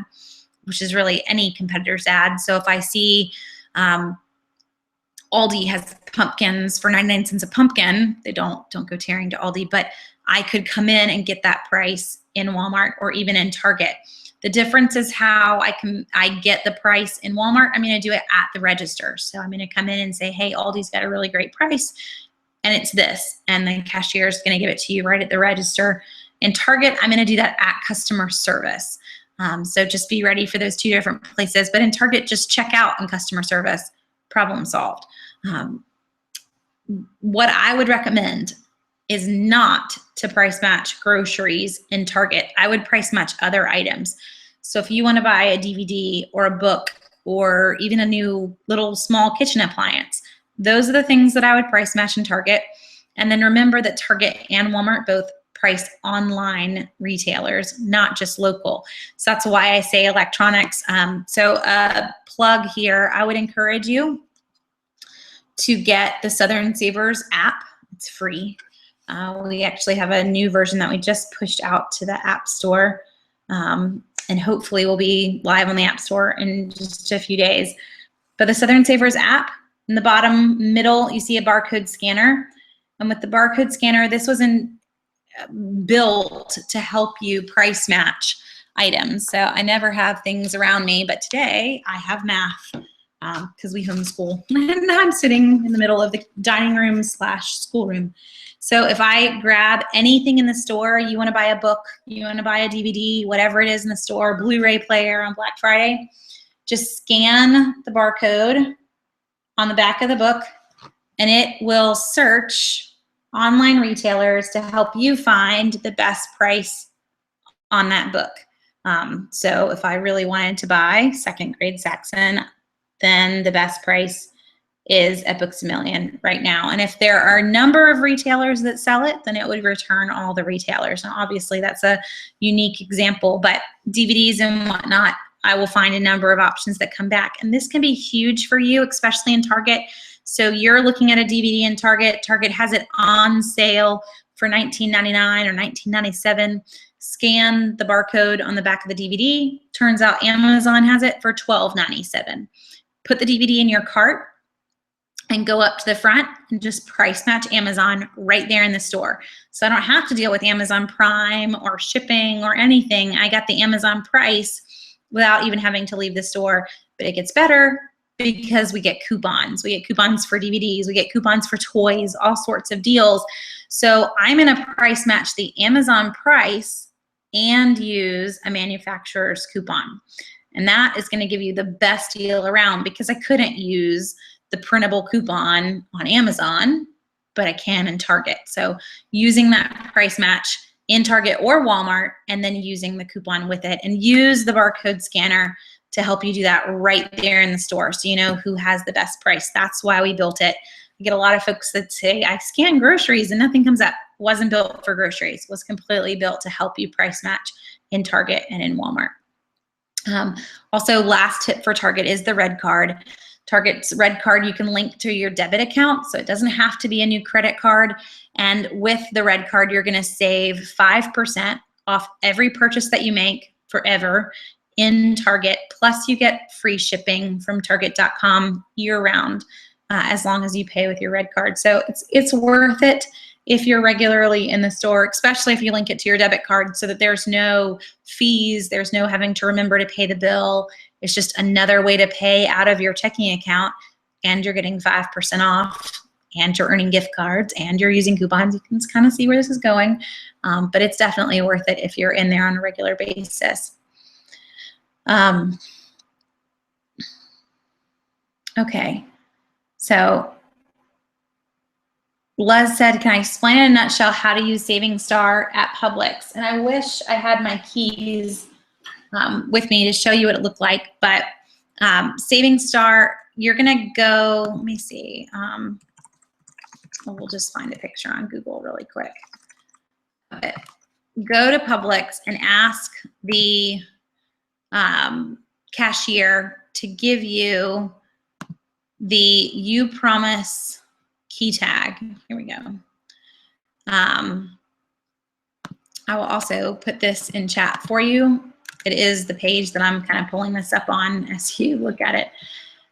Speaker 1: which is really any competitor's ad. So if I see Aldi has pumpkins for 99 cents a pumpkin, they don't go tearing to Aldi, but I could come in and get that price in Walmart or even in Target. The difference is how I get the price in Walmart. I'm going to do it at the register. So I'm going to come in and say, hey, Aldi's got a really great price and it's this. And the cashier is going to give it to you right at the register. In Target, I'm going to do that at customer service. So just be ready for those 2 different places. But in Target, just check out in customer service, problem solved. What I would recommend is not to price match groceries in Target. I would price match other items. So if you want to buy a DVD or a book or even a new little small kitchen appliance, those are the things that I would price match in Target. And then remember that Target and Walmart both price online retailers, not just local. So that's why I say electronics. So a plug here, I would encourage you to get the Southern Savers app. It's free. We actually have a new version that we just pushed out to the App Store, and hopefully we'll be live on the App Store in just a few days. But the Southern Savers app, in the bottom middle, you see a barcode scanner. And with the barcode scanner, this was built to help you price match items. So I never have things around me, but today I have math because we homeschool. And I'm sitting in the middle of the dining room / schoolroom. So if I grab anything in the store, you want to buy a book, you want to buy a DVD, whatever it is in the store, Blu-ray player on Black Friday, just scan the barcode on the back of the book and it will search online retailers to help you find the best price on that book. So if I really wanted to buy second grade Saxon, then the best price is at Books A Million right now. And if there are a number of retailers that sell it, then it would return all the retailers. Now, obviously, that's a unique example, but DVDs and whatnot, I will find a number of options that come back. And this can be huge for you, especially in Target. So you're looking at a DVD in Target. Target has it on sale for $19.99 or $19.97. Scan the barcode on the back of the DVD. Turns out Amazon has it for $12.97. Put the DVD in your cart and go up to the front and just price match Amazon right there in the store. So I don't have to deal with Amazon Prime or shipping or anything. I got the Amazon price without even having to leave the store. But it gets better because we get coupons. We get coupons for DVDs. We get coupons for toys, all sorts of deals. So I'm gonna price match the Amazon price and use a manufacturer's coupon. And that is gonna give you the best deal around, because I couldn't use the printable coupon on Amazon, but I can in Target. So using that price match in Target or Walmart, and then using the coupon with it, and use the barcode scanner to help you do that right there in the store, so you know who has the best price. That's why we built it. I get a lot of folks that say, I scan groceries and nothing comes up. Wasn't built for groceries. Was completely built to help you price match in Target and in Walmart. Also, last tip for Target is the Red Card. Target's Red Card you can link to your debit account, so it doesn't have to be a new credit card. And with the Red Card, you're gonna save 5% off every purchase that you make forever in Target. Plus you get free shipping from Target.com year-round as long as you pay with your Red Card. So it's worth it if you're regularly in the store, especially if you link it to your debit card, so that there's no fees, there's no having to remember to pay the bill. It's just another way to pay out of your checking account, and you're getting 5% off, and you're earning gift cards, and you're using coupons. You can kind of see where this is going, but it's definitely worth it if you're in there on a regular basis. Okay, so Les said, can I explain in a nutshell how to use Savings Star at Publix? And I wish I had my keys with me to show you what it looked like, but Savings Star, you're gonna go, let me see, we'll just find a picture on Google really quick. But go to Publix and ask the cashier to give you the You Promise key tag. Here we go. I will also put this in chat for you. It is the page that I'm kind of pulling this up on as you look at it.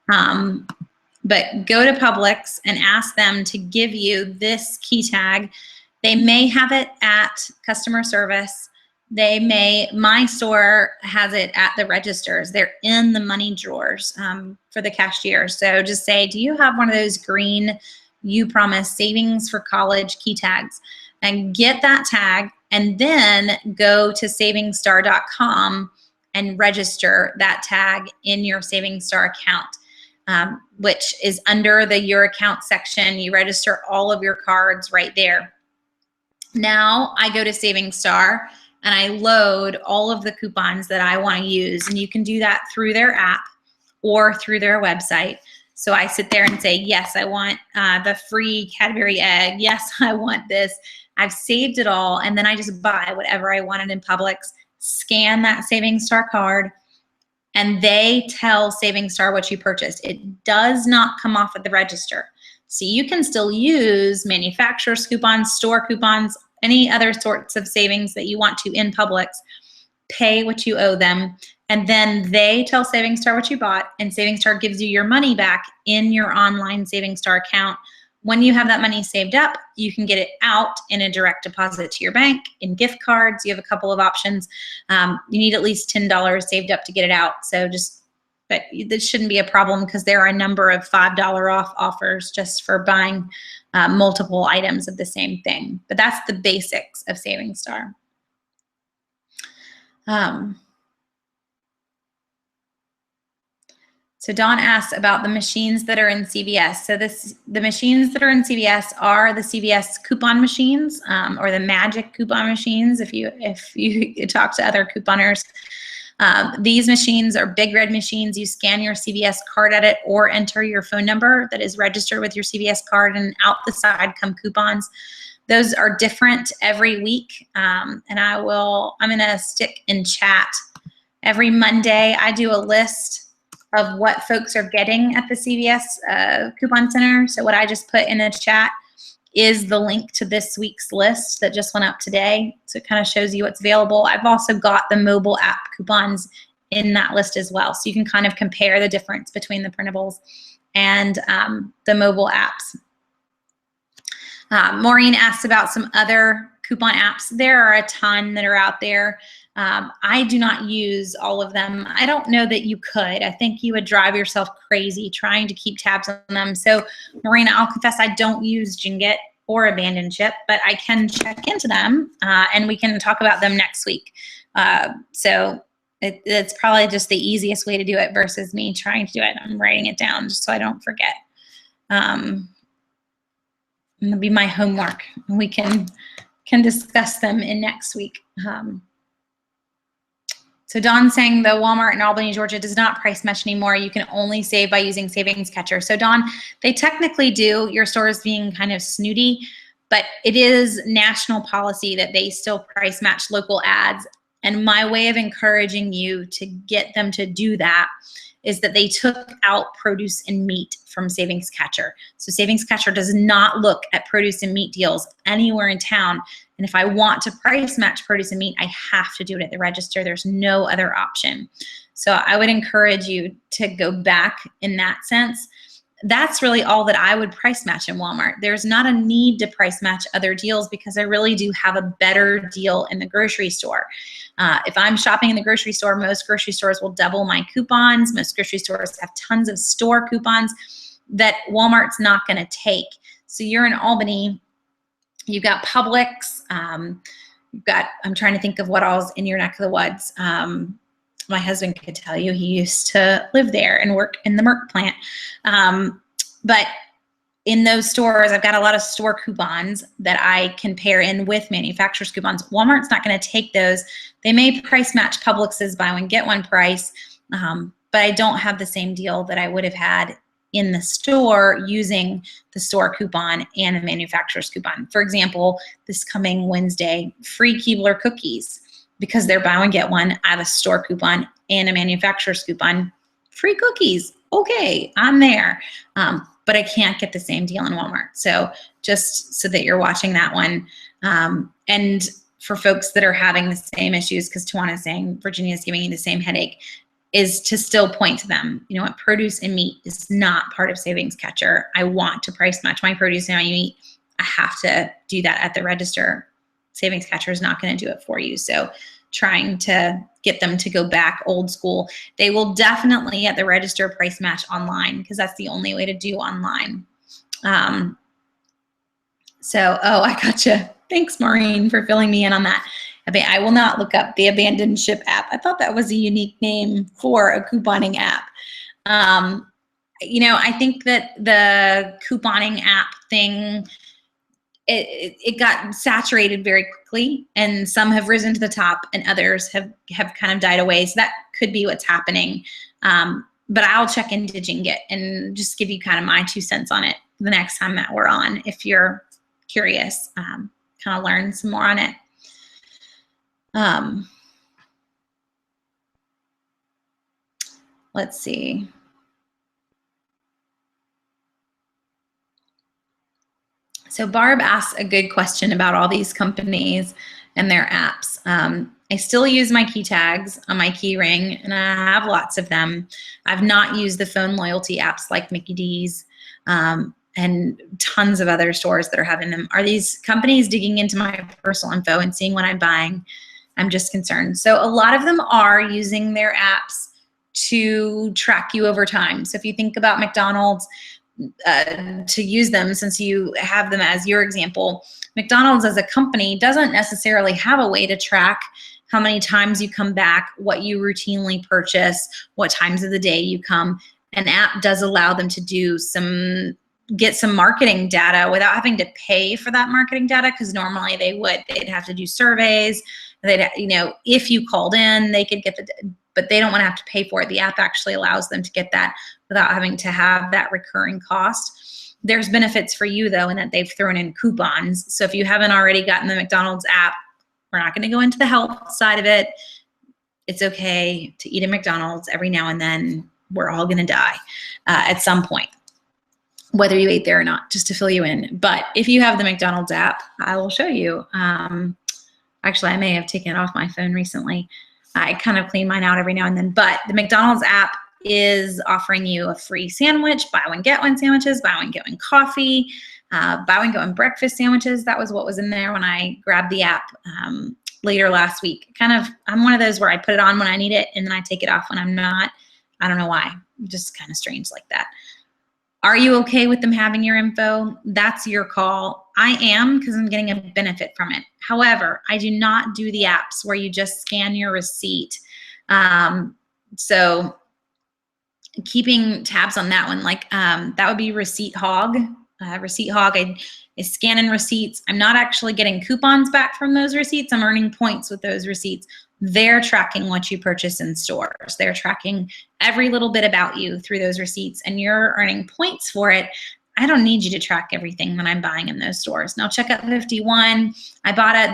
Speaker 1: But go to Publix and ask them to give you this key tag. They may have it at customer service. They may, my store has it at the registers. They're in the money drawers for the cashier. So just say, do you have one of those green You Promise Savings for College key tags? And get that tag, and then go to SavingsStar.com and register that tag in your SavingsStar account, which is under the Your Account section. You register all of your cards right there. Now I go to SavingsStar and I load all of the coupons that I want to use, and you can do that through their app or through their website. So I sit there and say, yes, I want the free Cadbury egg. Yes, I want this. I've saved it all, and then I just buy whatever I wanted in Publix, scan that SavingsStar card, and they tell SavingsStar what you purchased. It does not come off at the register. So you can still use manufacturer's coupons, store coupons, any other sorts of savings that you want to in Publix, pay what you owe them, and then they tell SavingsStar what you bought, and SavingsStar gives you your money back in your online SavingsStar account. When you have that money saved up, you can get it out in a direct deposit to your bank, in gift cards. You have a couple of options. You need at least $10 saved up to get it out. So but this shouldn't be a problem, because there are a number of $5 off offers just for buying multiple items of the same thing. But that's the basics of SavingsStar. So Dawn asks about the machines that are in CVS. So the machines that are in CVS are the CVS coupon machines, or the magic coupon machines. If you talk to other couponers, these machines are big red machines. You scan your CVS card at it or enter your phone number that is registered with your CVS card, and out the side come coupons. Those are different every week, and I'm gonna stick in chat. Every Monday, I do a list of what folks are getting at the CVS Coupon Center. So what I just put in the chat is the link to this week's list that just went up today. So it kind of shows you what's available. I've also got the mobile app coupons in that list as well. So you can kind of compare the difference between the printables and the mobile apps. Maureen asked about some other coupon apps. There are a ton that are out there. I do not use all of them. I don't know that you could. I think you would drive yourself crazy trying to keep tabs on them. So Maureen, I'll confess I don't use Jingit or Abandon Ship, but I can check into them and we can talk about them next week. So it's probably just the easiest way to do it versus me trying to do it. I'm writing it down just so I don't forget. It'll be my homework. We can discuss them in next week. So Dawn's saying the Walmart in Albany, Georgia does not price match anymore. You can only save by using Savings Catcher. So Dawn, they technically do. Your store is being kind of snooty, but it is national policy that they still price match local ads. And my way of encouraging you to get them to do that is that they took out produce and meat from Savings Catcher. So Savings Catcher does not look at produce and meat deals anywhere in town. And if I want to price match produce and meat, I have to do it at the register. There's no other option. So I would encourage you to go back in that sense. That's really all that I would price match in Walmart. There's not a need to price match other deals because I really do have a better deal in the grocery store. If I'm shopping in the grocery store, most grocery stores will double my coupons. Most grocery stores have tons of store coupons that Walmart's not going to take. So you're in Albany, you've got Publix, you've got, I'm trying to think of what all's in your neck of the woods. My husband could tell you, he used to live there and work in the Merck plant. But in those stores, I've got a lot of store coupons that I can pair in with manufacturer's coupons. Walmart's not going to take those. They may price match Publix's buy one, get one price, but I don't have the same deal that I would have had in the store using the store coupon and a manufacturer's coupon. For example, this coming Wednesday, free Keebler cookies. Because they're buy one, get one, I have a store coupon and a manufacturer's coupon, free cookies. Okay, I'm there. But I can't get the same deal in Walmart. So just so that you're watching that one. And for folks that are having the same issues, because Tawana's saying Virginia's giving you the same headache, is to still point to them. You know what, produce and meat is not part of Savings Catcher. I want to price match my produce and my meat. I have to do that at the register. Savings Catcher is not going to do it for you. So trying to get them to go back old school. They will definitely at the register price match online because that's the only way to do online. Oh, I gotcha. Thanks, Maureen, for filling me in on that. I will not look up the Abandon Ship app. I thought that was a unique name for a couponing app. You know, I think that the couponing app thing, it got saturated very quickly, and some have risen to the top and others have kind of died away. So that could be what's happening. But I'll check into Jingit and just give you kind of my 2 cents on it the next time that we're on, if you're curious, kind of learn some more on it. Let's see. So Barb asks a good question about all these companies and their apps. I still use my key tags on my key ring, and I have lots of them. I've not used the phone loyalty apps like Mickey D's and tons of other stores that are having them. Are these companies digging into my personal info and seeing what I'm buying? I'm just concerned. So a lot of them are using their apps to track you over time. So if you think about McDonald's, to use them, since you have them as your example, McDonald's as a company doesn't necessarily have a way to track how many times you come back, what you routinely purchase, what times of the day you come. an app does allow them to do get some marketing data without having to pay for that marketing data, because normally they'd have to do surveys. If you called in, they could get but they don't want to have to pay for it. The app actually allows them to get that without having to have that recurring cost. There's benefits for you though, in that they've thrown in coupons. So if you haven't already gotten the McDonald's app, we're not going to go into the health side of it. It's okay to eat at McDonald's every now and then. We're all going to die at some point, whether you ate there or not, just to fill you in. But if you have the McDonald's app, I will show you. Actually, I may have taken it off my phone recently. I kind of clean mine out every now and then. But the McDonald's app is offering you a free sandwich, buy one, get one sandwiches, buy one, get one coffee, buy one, get one breakfast sandwiches. That was what was in there when I grabbed the app later last week. I'm one of those where I put it on when I need it and then I take it off when I'm not. I don't know why. Just kind of strange like that. Are you okay with them having your info? That's your call. I am, because I'm getting a benefit from it. However, I do not do the apps where you just scan your receipt. So keeping tabs on that one, that would be Receipt Hog. Receipt Hog, I scan in receipts. I'm not actually getting coupons back from those receipts. I'm earning points with those receipts. They're tracking what you purchase in stores. They're tracking every little bit about you through those receipts, and you're earning points for it. I don't need you to track everything that I'm buying in those stores. Now, Checkout 51,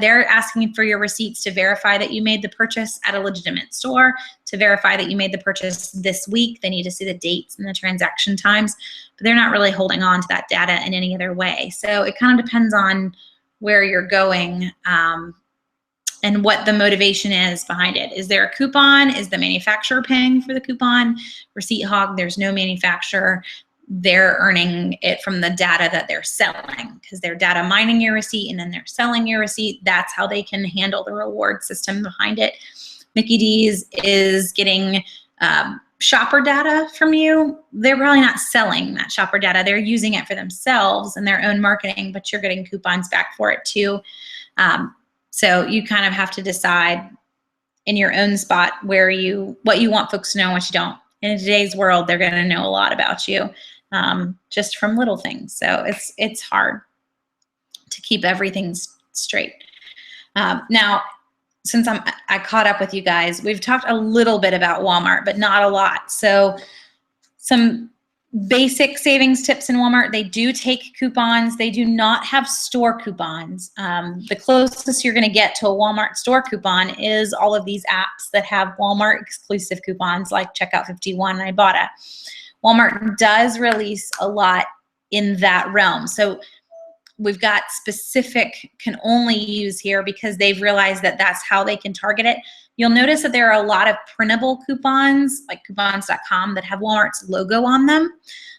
Speaker 1: they're asking for your receipts to verify that you made the purchase at a legitimate store, to verify that you made the purchase this week. They need to see the dates and the transaction times, but they're not really holding on to that data in any other way. So it kind of depends on where you're going and what the motivation is behind it. Is there a coupon? Is the manufacturer paying for the coupon? Receipt Hog, there's no manufacturer. They're earning it from the data that they're selling, because they're data mining your receipt and then they're selling your receipt. That's how they can handle the reward system behind it. Mickey D's is getting shopper data from you. They're probably not selling that shopper data. They're using it for themselves and their own marketing, but you're getting coupons back for it too. So you kind of have to decide in your own spot what you want folks to know and what you don't. In today's world, they're going to know a lot about you just from little things. So it's hard to keep everything straight. Now, since I caught up with you guys, we've talked a little bit about Walmart, but not a lot. So some basic savings tips in Walmart: they do take coupons. They do not have store coupons. The closest you're going to get to a Walmart store coupon is all of these apps that have Walmart exclusive coupons like Checkout 51 and Ibotta. Walmart does release a lot in that realm. So we've got specific can only use here because they've realized that that's how they can target it. You'll notice that there are a lot of printable coupons, like coupons.com, that have Walmart's logo on them,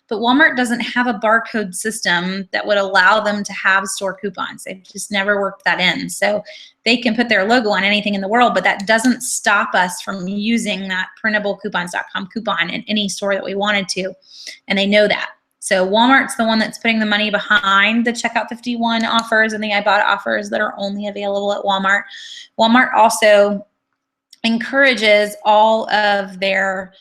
Speaker 1: but Walmart doesn't have a barcode system that would allow them to have store coupons. They've just never worked that in. So they can put their logo on anything in the world, but that doesn't stop us from using that printable coupons.com coupon in any store that we wanted to, and they know that. So Walmart's the one that's putting the money behind the Checkout 51 offers and the Ibotta offers that are only available at Walmart. Walmart also encourages all of their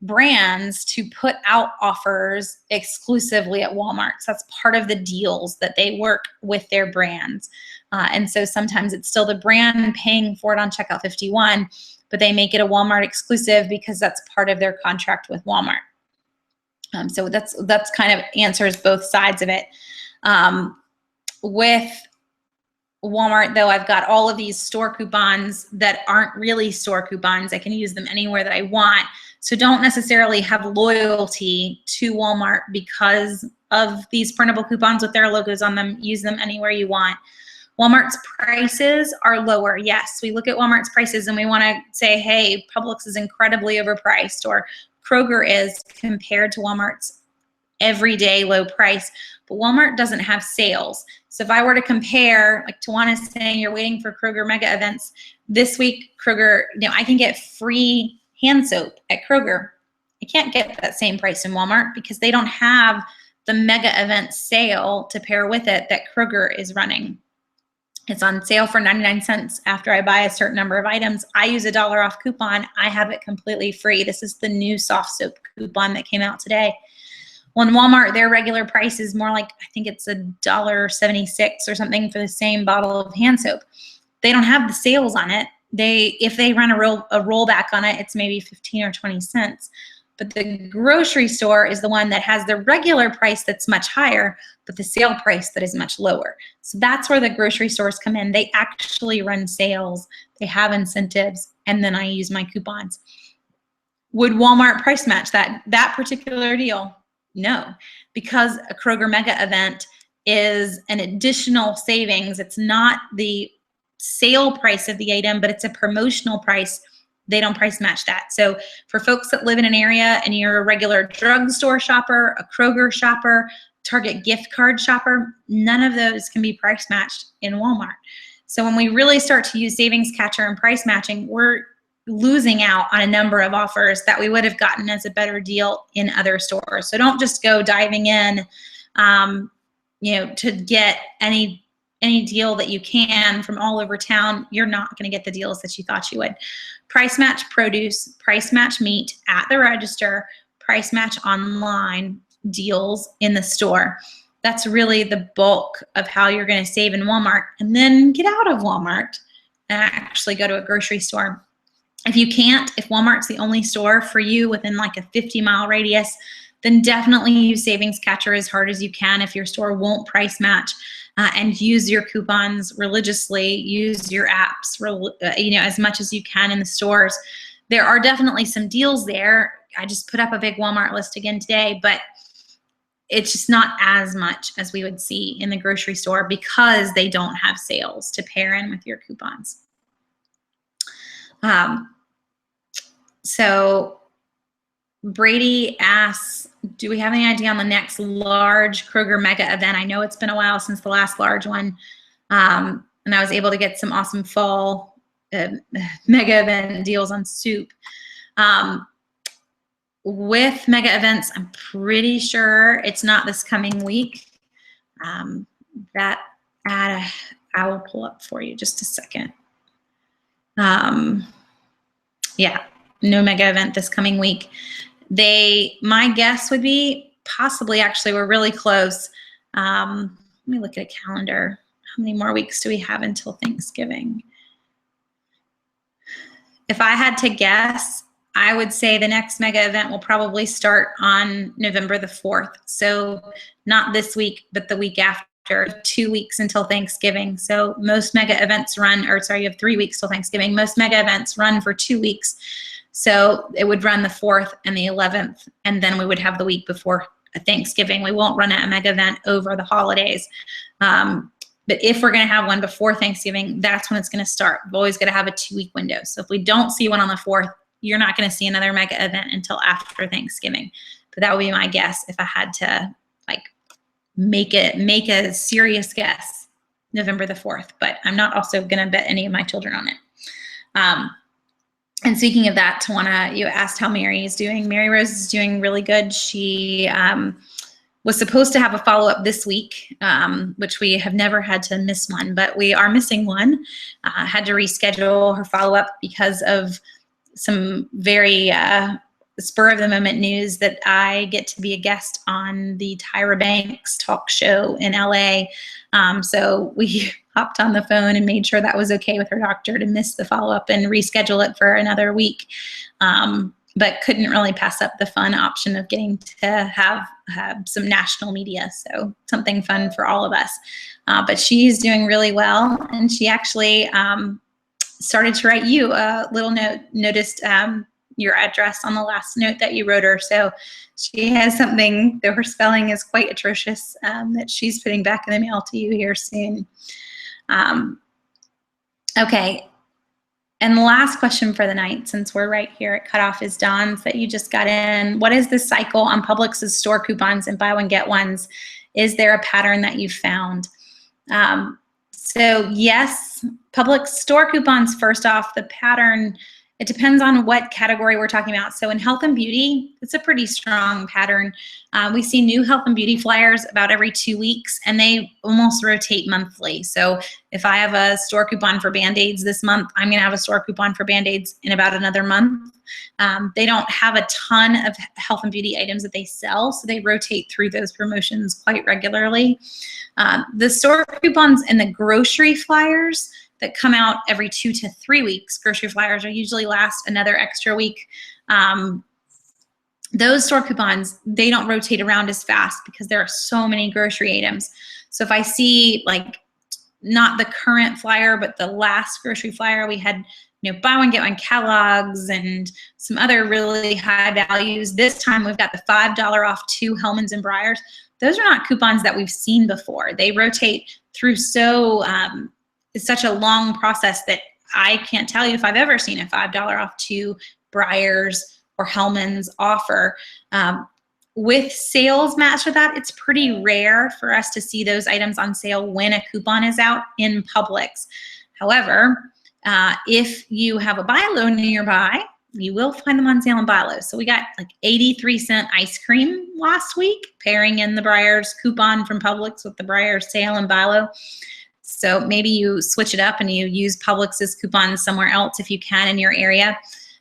Speaker 1: brands to put out offers exclusively at Walmart. So that's part of the deals that they work with their brands. And so sometimes it's still the brand paying for it on Checkout 51, but they make it a Walmart exclusive because that's part of their contract with Walmart. So that's kind of answers both sides of it. With Walmart, though, I've got all of these store coupons that aren't really store coupons. I can use them anywhere that I want. So don't necessarily have loyalty to Walmart because of these printable coupons with their logos on them. Use them anywhere you want. Walmart's prices are lower. Yes, we look at Walmart's prices and we want to say, hey, Publix is incredibly overpriced, or Kroger is compared to Walmart's everyday low price, but Walmart doesn't have sales. So if I were to compare, like Tawana's saying, you're waiting for Kroger mega events. This week, Kroger, I can get free hand soap at Kroger. I can't get that same price in Walmart because they don't have the mega event sale to pair with it that Kroger is running. It's on sale for 99 cents after I buy a certain number of items. I use a $1 off coupon. I have it completely free. This is the new soft soap coupon that came out today. Well, in Walmart, their regular price is more like, I think it's $1.76 or something for the same bottle of hand soap. They don't have the sales on it. If they run a rollback on it, it's maybe 15 or 20 cents. But the grocery store is the one that has the regular price that's much higher, but the sale price that is much lower. So that's where the grocery stores come in. They actually run sales. They have incentives, and then I use my coupons. Would Walmart price match that particular deal? No, because a Kroger Mega event is an additional savings. It's not the sale price of the item, but it's a promotional price. They don't price match that. So for folks that live in an area and you're a regular drugstore shopper, a Kroger shopper, Target gift card shopper, none of those can be price matched in Walmart. So when we really start to use Savings Catcher and price matching, we're losing out on a number of offers that we would have gotten as a better deal in other stores. So don't just go diving in, to get any deal that you can from all over town. You're not going to get the deals that you thought you would. Price match produce, price match meat at the register, price match online deals in the store. That's really the bulk of how you're going to save in Walmart, and then get out of Walmart and actually go to a grocery store. If you can't, if Walmart's the only store for you within like a 50-mile radius, then definitely use Savings Catcher as hard as you can if your store won't price match, and use your coupons religiously, use your apps, as much as you can in the stores. There are definitely some deals there. I just put up a big Walmart list again today, but it's just not as much as we would see in the grocery store because they don't have sales to pair in with your coupons. So Brady asks, do we have any idea on the next large Kroger Mega event? I know it's been a while since the last large one, and I was able to get some awesome fall mega event deals on soup. With mega events, I'm pretty sure it's not this coming week. That ad I will pull up for you just a second. Yeah, no mega event this coming week. My guess would be possibly, actually, we're really close. Let me look at a calendar. How many more weeks do we have until Thanksgiving? If I had to guess, I would say the next mega event will probably start on November the 4th. So not this week, but the week after, 2 weeks until Thanksgiving. So most mega events you have 3 weeks till Thanksgiving. Most mega events run for 2 weeks. So it would run the 4th and the 11th, and then we would have the week before Thanksgiving. We won't run a mega event over the holidays. But if we're going to have one before Thanksgiving, that's when it's going to start. We've always got to have a 2-week window. So if we don't see one on the 4th, you're not going to see another mega event until after Thanksgiving. But that would be my guess if I had to make a serious guess, November the 4th. But I'm not also going to bet any of my children on it. And speaking of that, Tawana, you asked how Mary is doing. Mary Rose is doing really good. She was supposed to have a follow-up this week, which we have never had to miss one, but we are missing one. Had to reschedule her follow-up because of some very spur-of-the-moment news that I get to be a guest on the Tyra Banks talk show in LA. So we hopped on the phone and made sure that was okay with her doctor to miss the follow-up and reschedule it for another week. But couldn't really pass up the fun option of getting to have some national media. So something fun for all of us. But she's doing really well. And she actually started to write you a little note, noticed your address on the last note that you wrote her. So she has something, though her spelling is quite atrocious, that she's putting back in the mail to you here soon. Okay. And the last question for the night, since we're right here at cutoff, is Dawn's that you just got in. What is the cycle on Publix's store coupons and buy one, get ones? Is there a pattern that you found? So yes, Publix store coupons, first off, the pattern It depends on what category we're talking about. So in health and beauty, it's a pretty strong pattern. We see new health and beauty flyers about every 2 weeks, and they almost rotate monthly. So if I have a store coupon for Band-Aids this month, I'm gonna have a store coupon for Band-Aids in about another month. They don't have a ton of health and beauty items that they sell, so they rotate through those promotions quite regularly. The store coupons and the grocery flyers that come out every 2 to 3 weeks, grocery flyers are usually last another extra week. Those store coupons, they don't rotate around as fast because there are so many grocery items. So if I see, like, not the current flyer, but the last grocery flyer, we had, buy one, get one Kellogg's and some other really high values. This time we've got the $5 off 2 Hellmann's and Breyers. Those are not coupons that we've seen before. They rotate through it's such a long process that I can't tell you if I've ever seen a $5 off 2 Breyers or Hellmann's offer. With sales matched with that, it's pretty rare for us to see those items on sale when a coupon is out in Publix. However, if you have a buy low nearby, you will find them on sale in buy low. So we got like 83-cent ice cream last week, pairing in the Breyers coupon from Publix with the Breyers sale and buy low. So maybe you switch it up and you use Publix's coupons somewhere else if you can in your area.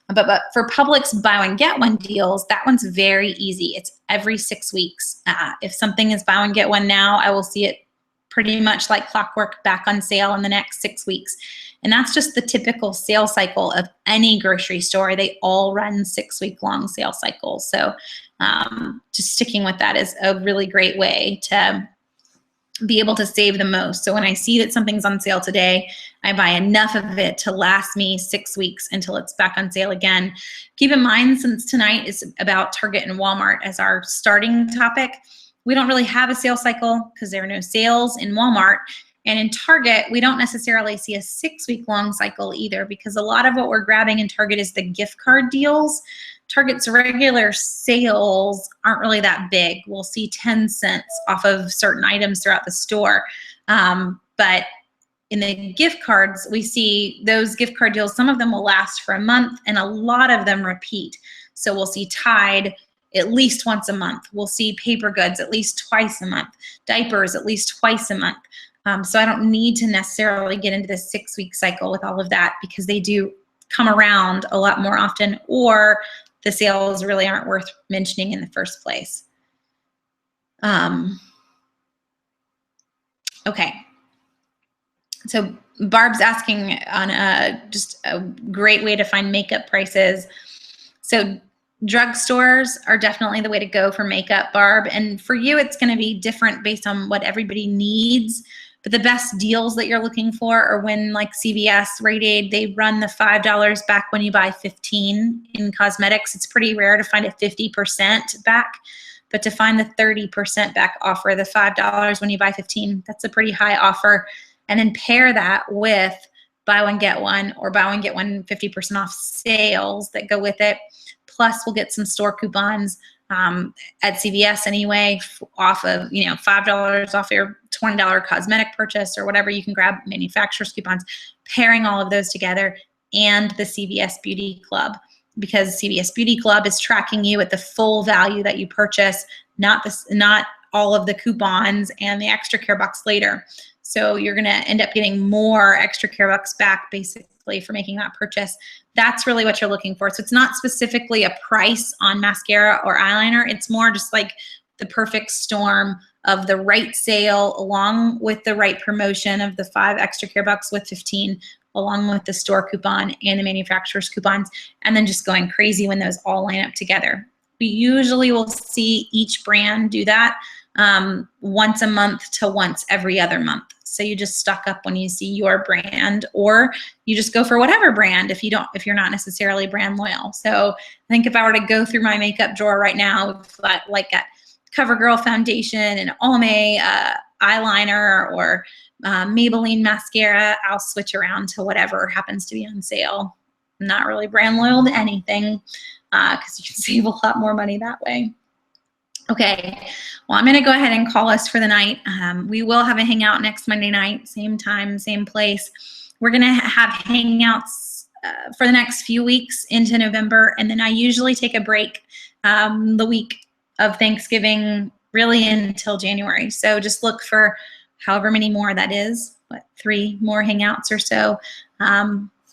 Speaker 1: But for Publix buy one, get one deals, that one's very easy. It's every 6 weeks. If something is buy one, get one now, I will see it pretty much like clockwork back on sale in the next 6 weeks. And that's just the typical sales cycle of any grocery store. They all run 6-week long sales cycles. So just sticking with that is a really great way to be able to save the most. So when I see that something's on sale today, I buy enough of it to last me 6 weeks until it's back on sale again. Keep in mind, since tonight is about Target and Walmart as our starting topic, we don't really have a sales cycle because there are no sales in Walmart. And in Target, we don't necessarily see a 6-week long cycle either, because a lot of what we're grabbing in Target is the gift card deals. Target's regular sales aren't really that big. We'll see 10 cents off of certain items throughout the store. But in the gift cards, we see those gift card deals, some of them will last for a month and a lot of them repeat. So we'll see Tide at least once a month. We'll see paper goods at least twice a month. Diapers at least twice a month. So I don't need to necessarily get into this 6-week cycle with all of that, because they do come around a lot more often, or the sales really aren't worth mentioning in the first place. Okay. So Barb's asking on just a great way to find makeup prices. So drugstores are definitely the way to go for makeup, Barb. And for you, it's going to be different based on what everybody needs. But the best deals that you're looking for are when, like CVS, Rite Aid, they run the $5 back when you buy 15 in cosmetics. It's pretty rare to find a 50% back, but to find the 30% back offer, the $5 when you buy 15, that's a pretty high offer. And then pair that with buy one, get one, or buy one, get one 50% off sales that go with it. Plus we'll get some store coupons at CVS anyway, off of, $5 off your $20 cosmetic purchase or whatever. You can grab manufacturer's coupons, pairing all of those together, and the CVS Beauty Club, because CVS Beauty Club is tracking you at the full value that you purchase, not all of the coupons and the extra care bucks later. So you're going to end up getting more extra care bucks back basically for making that purchase. That's really what you're looking for. So it's not specifically a price on mascara or eyeliner. It's more just like the perfect storm of the right sale along with the right promotion of the 5 extra care bucks with 15, along with the store coupon and the manufacturer's coupons, and then just going crazy when those all line up together. We usually will see each brand do that once a month to once every other month. So you just stock up when you see your brand, or you just go for whatever brand if you're not necessarily brand loyal. So I think if I were to go through my makeup drawer right now, like at CoverGirl foundation and Almay eyeliner or Maybelline mascara, I'll switch around to whatever happens to be on sale. I'm not really brand loyal to anything because you can save a lot more money that way. Okay, well, I'm going to go ahead and call us for the night. We will have a hangout next Monday night, same time, same place. We're going to have hangouts for the next few weeks into November, and then I usually take a break the week of Thanksgiving, really until January. So just look for however many more that is, 3 more hangouts or so,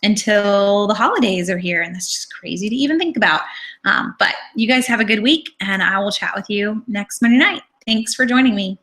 Speaker 1: until the holidays are here, and that's just crazy to even think about. But you guys have a good week, and I will chat with you next Monday night. Thanks for joining me.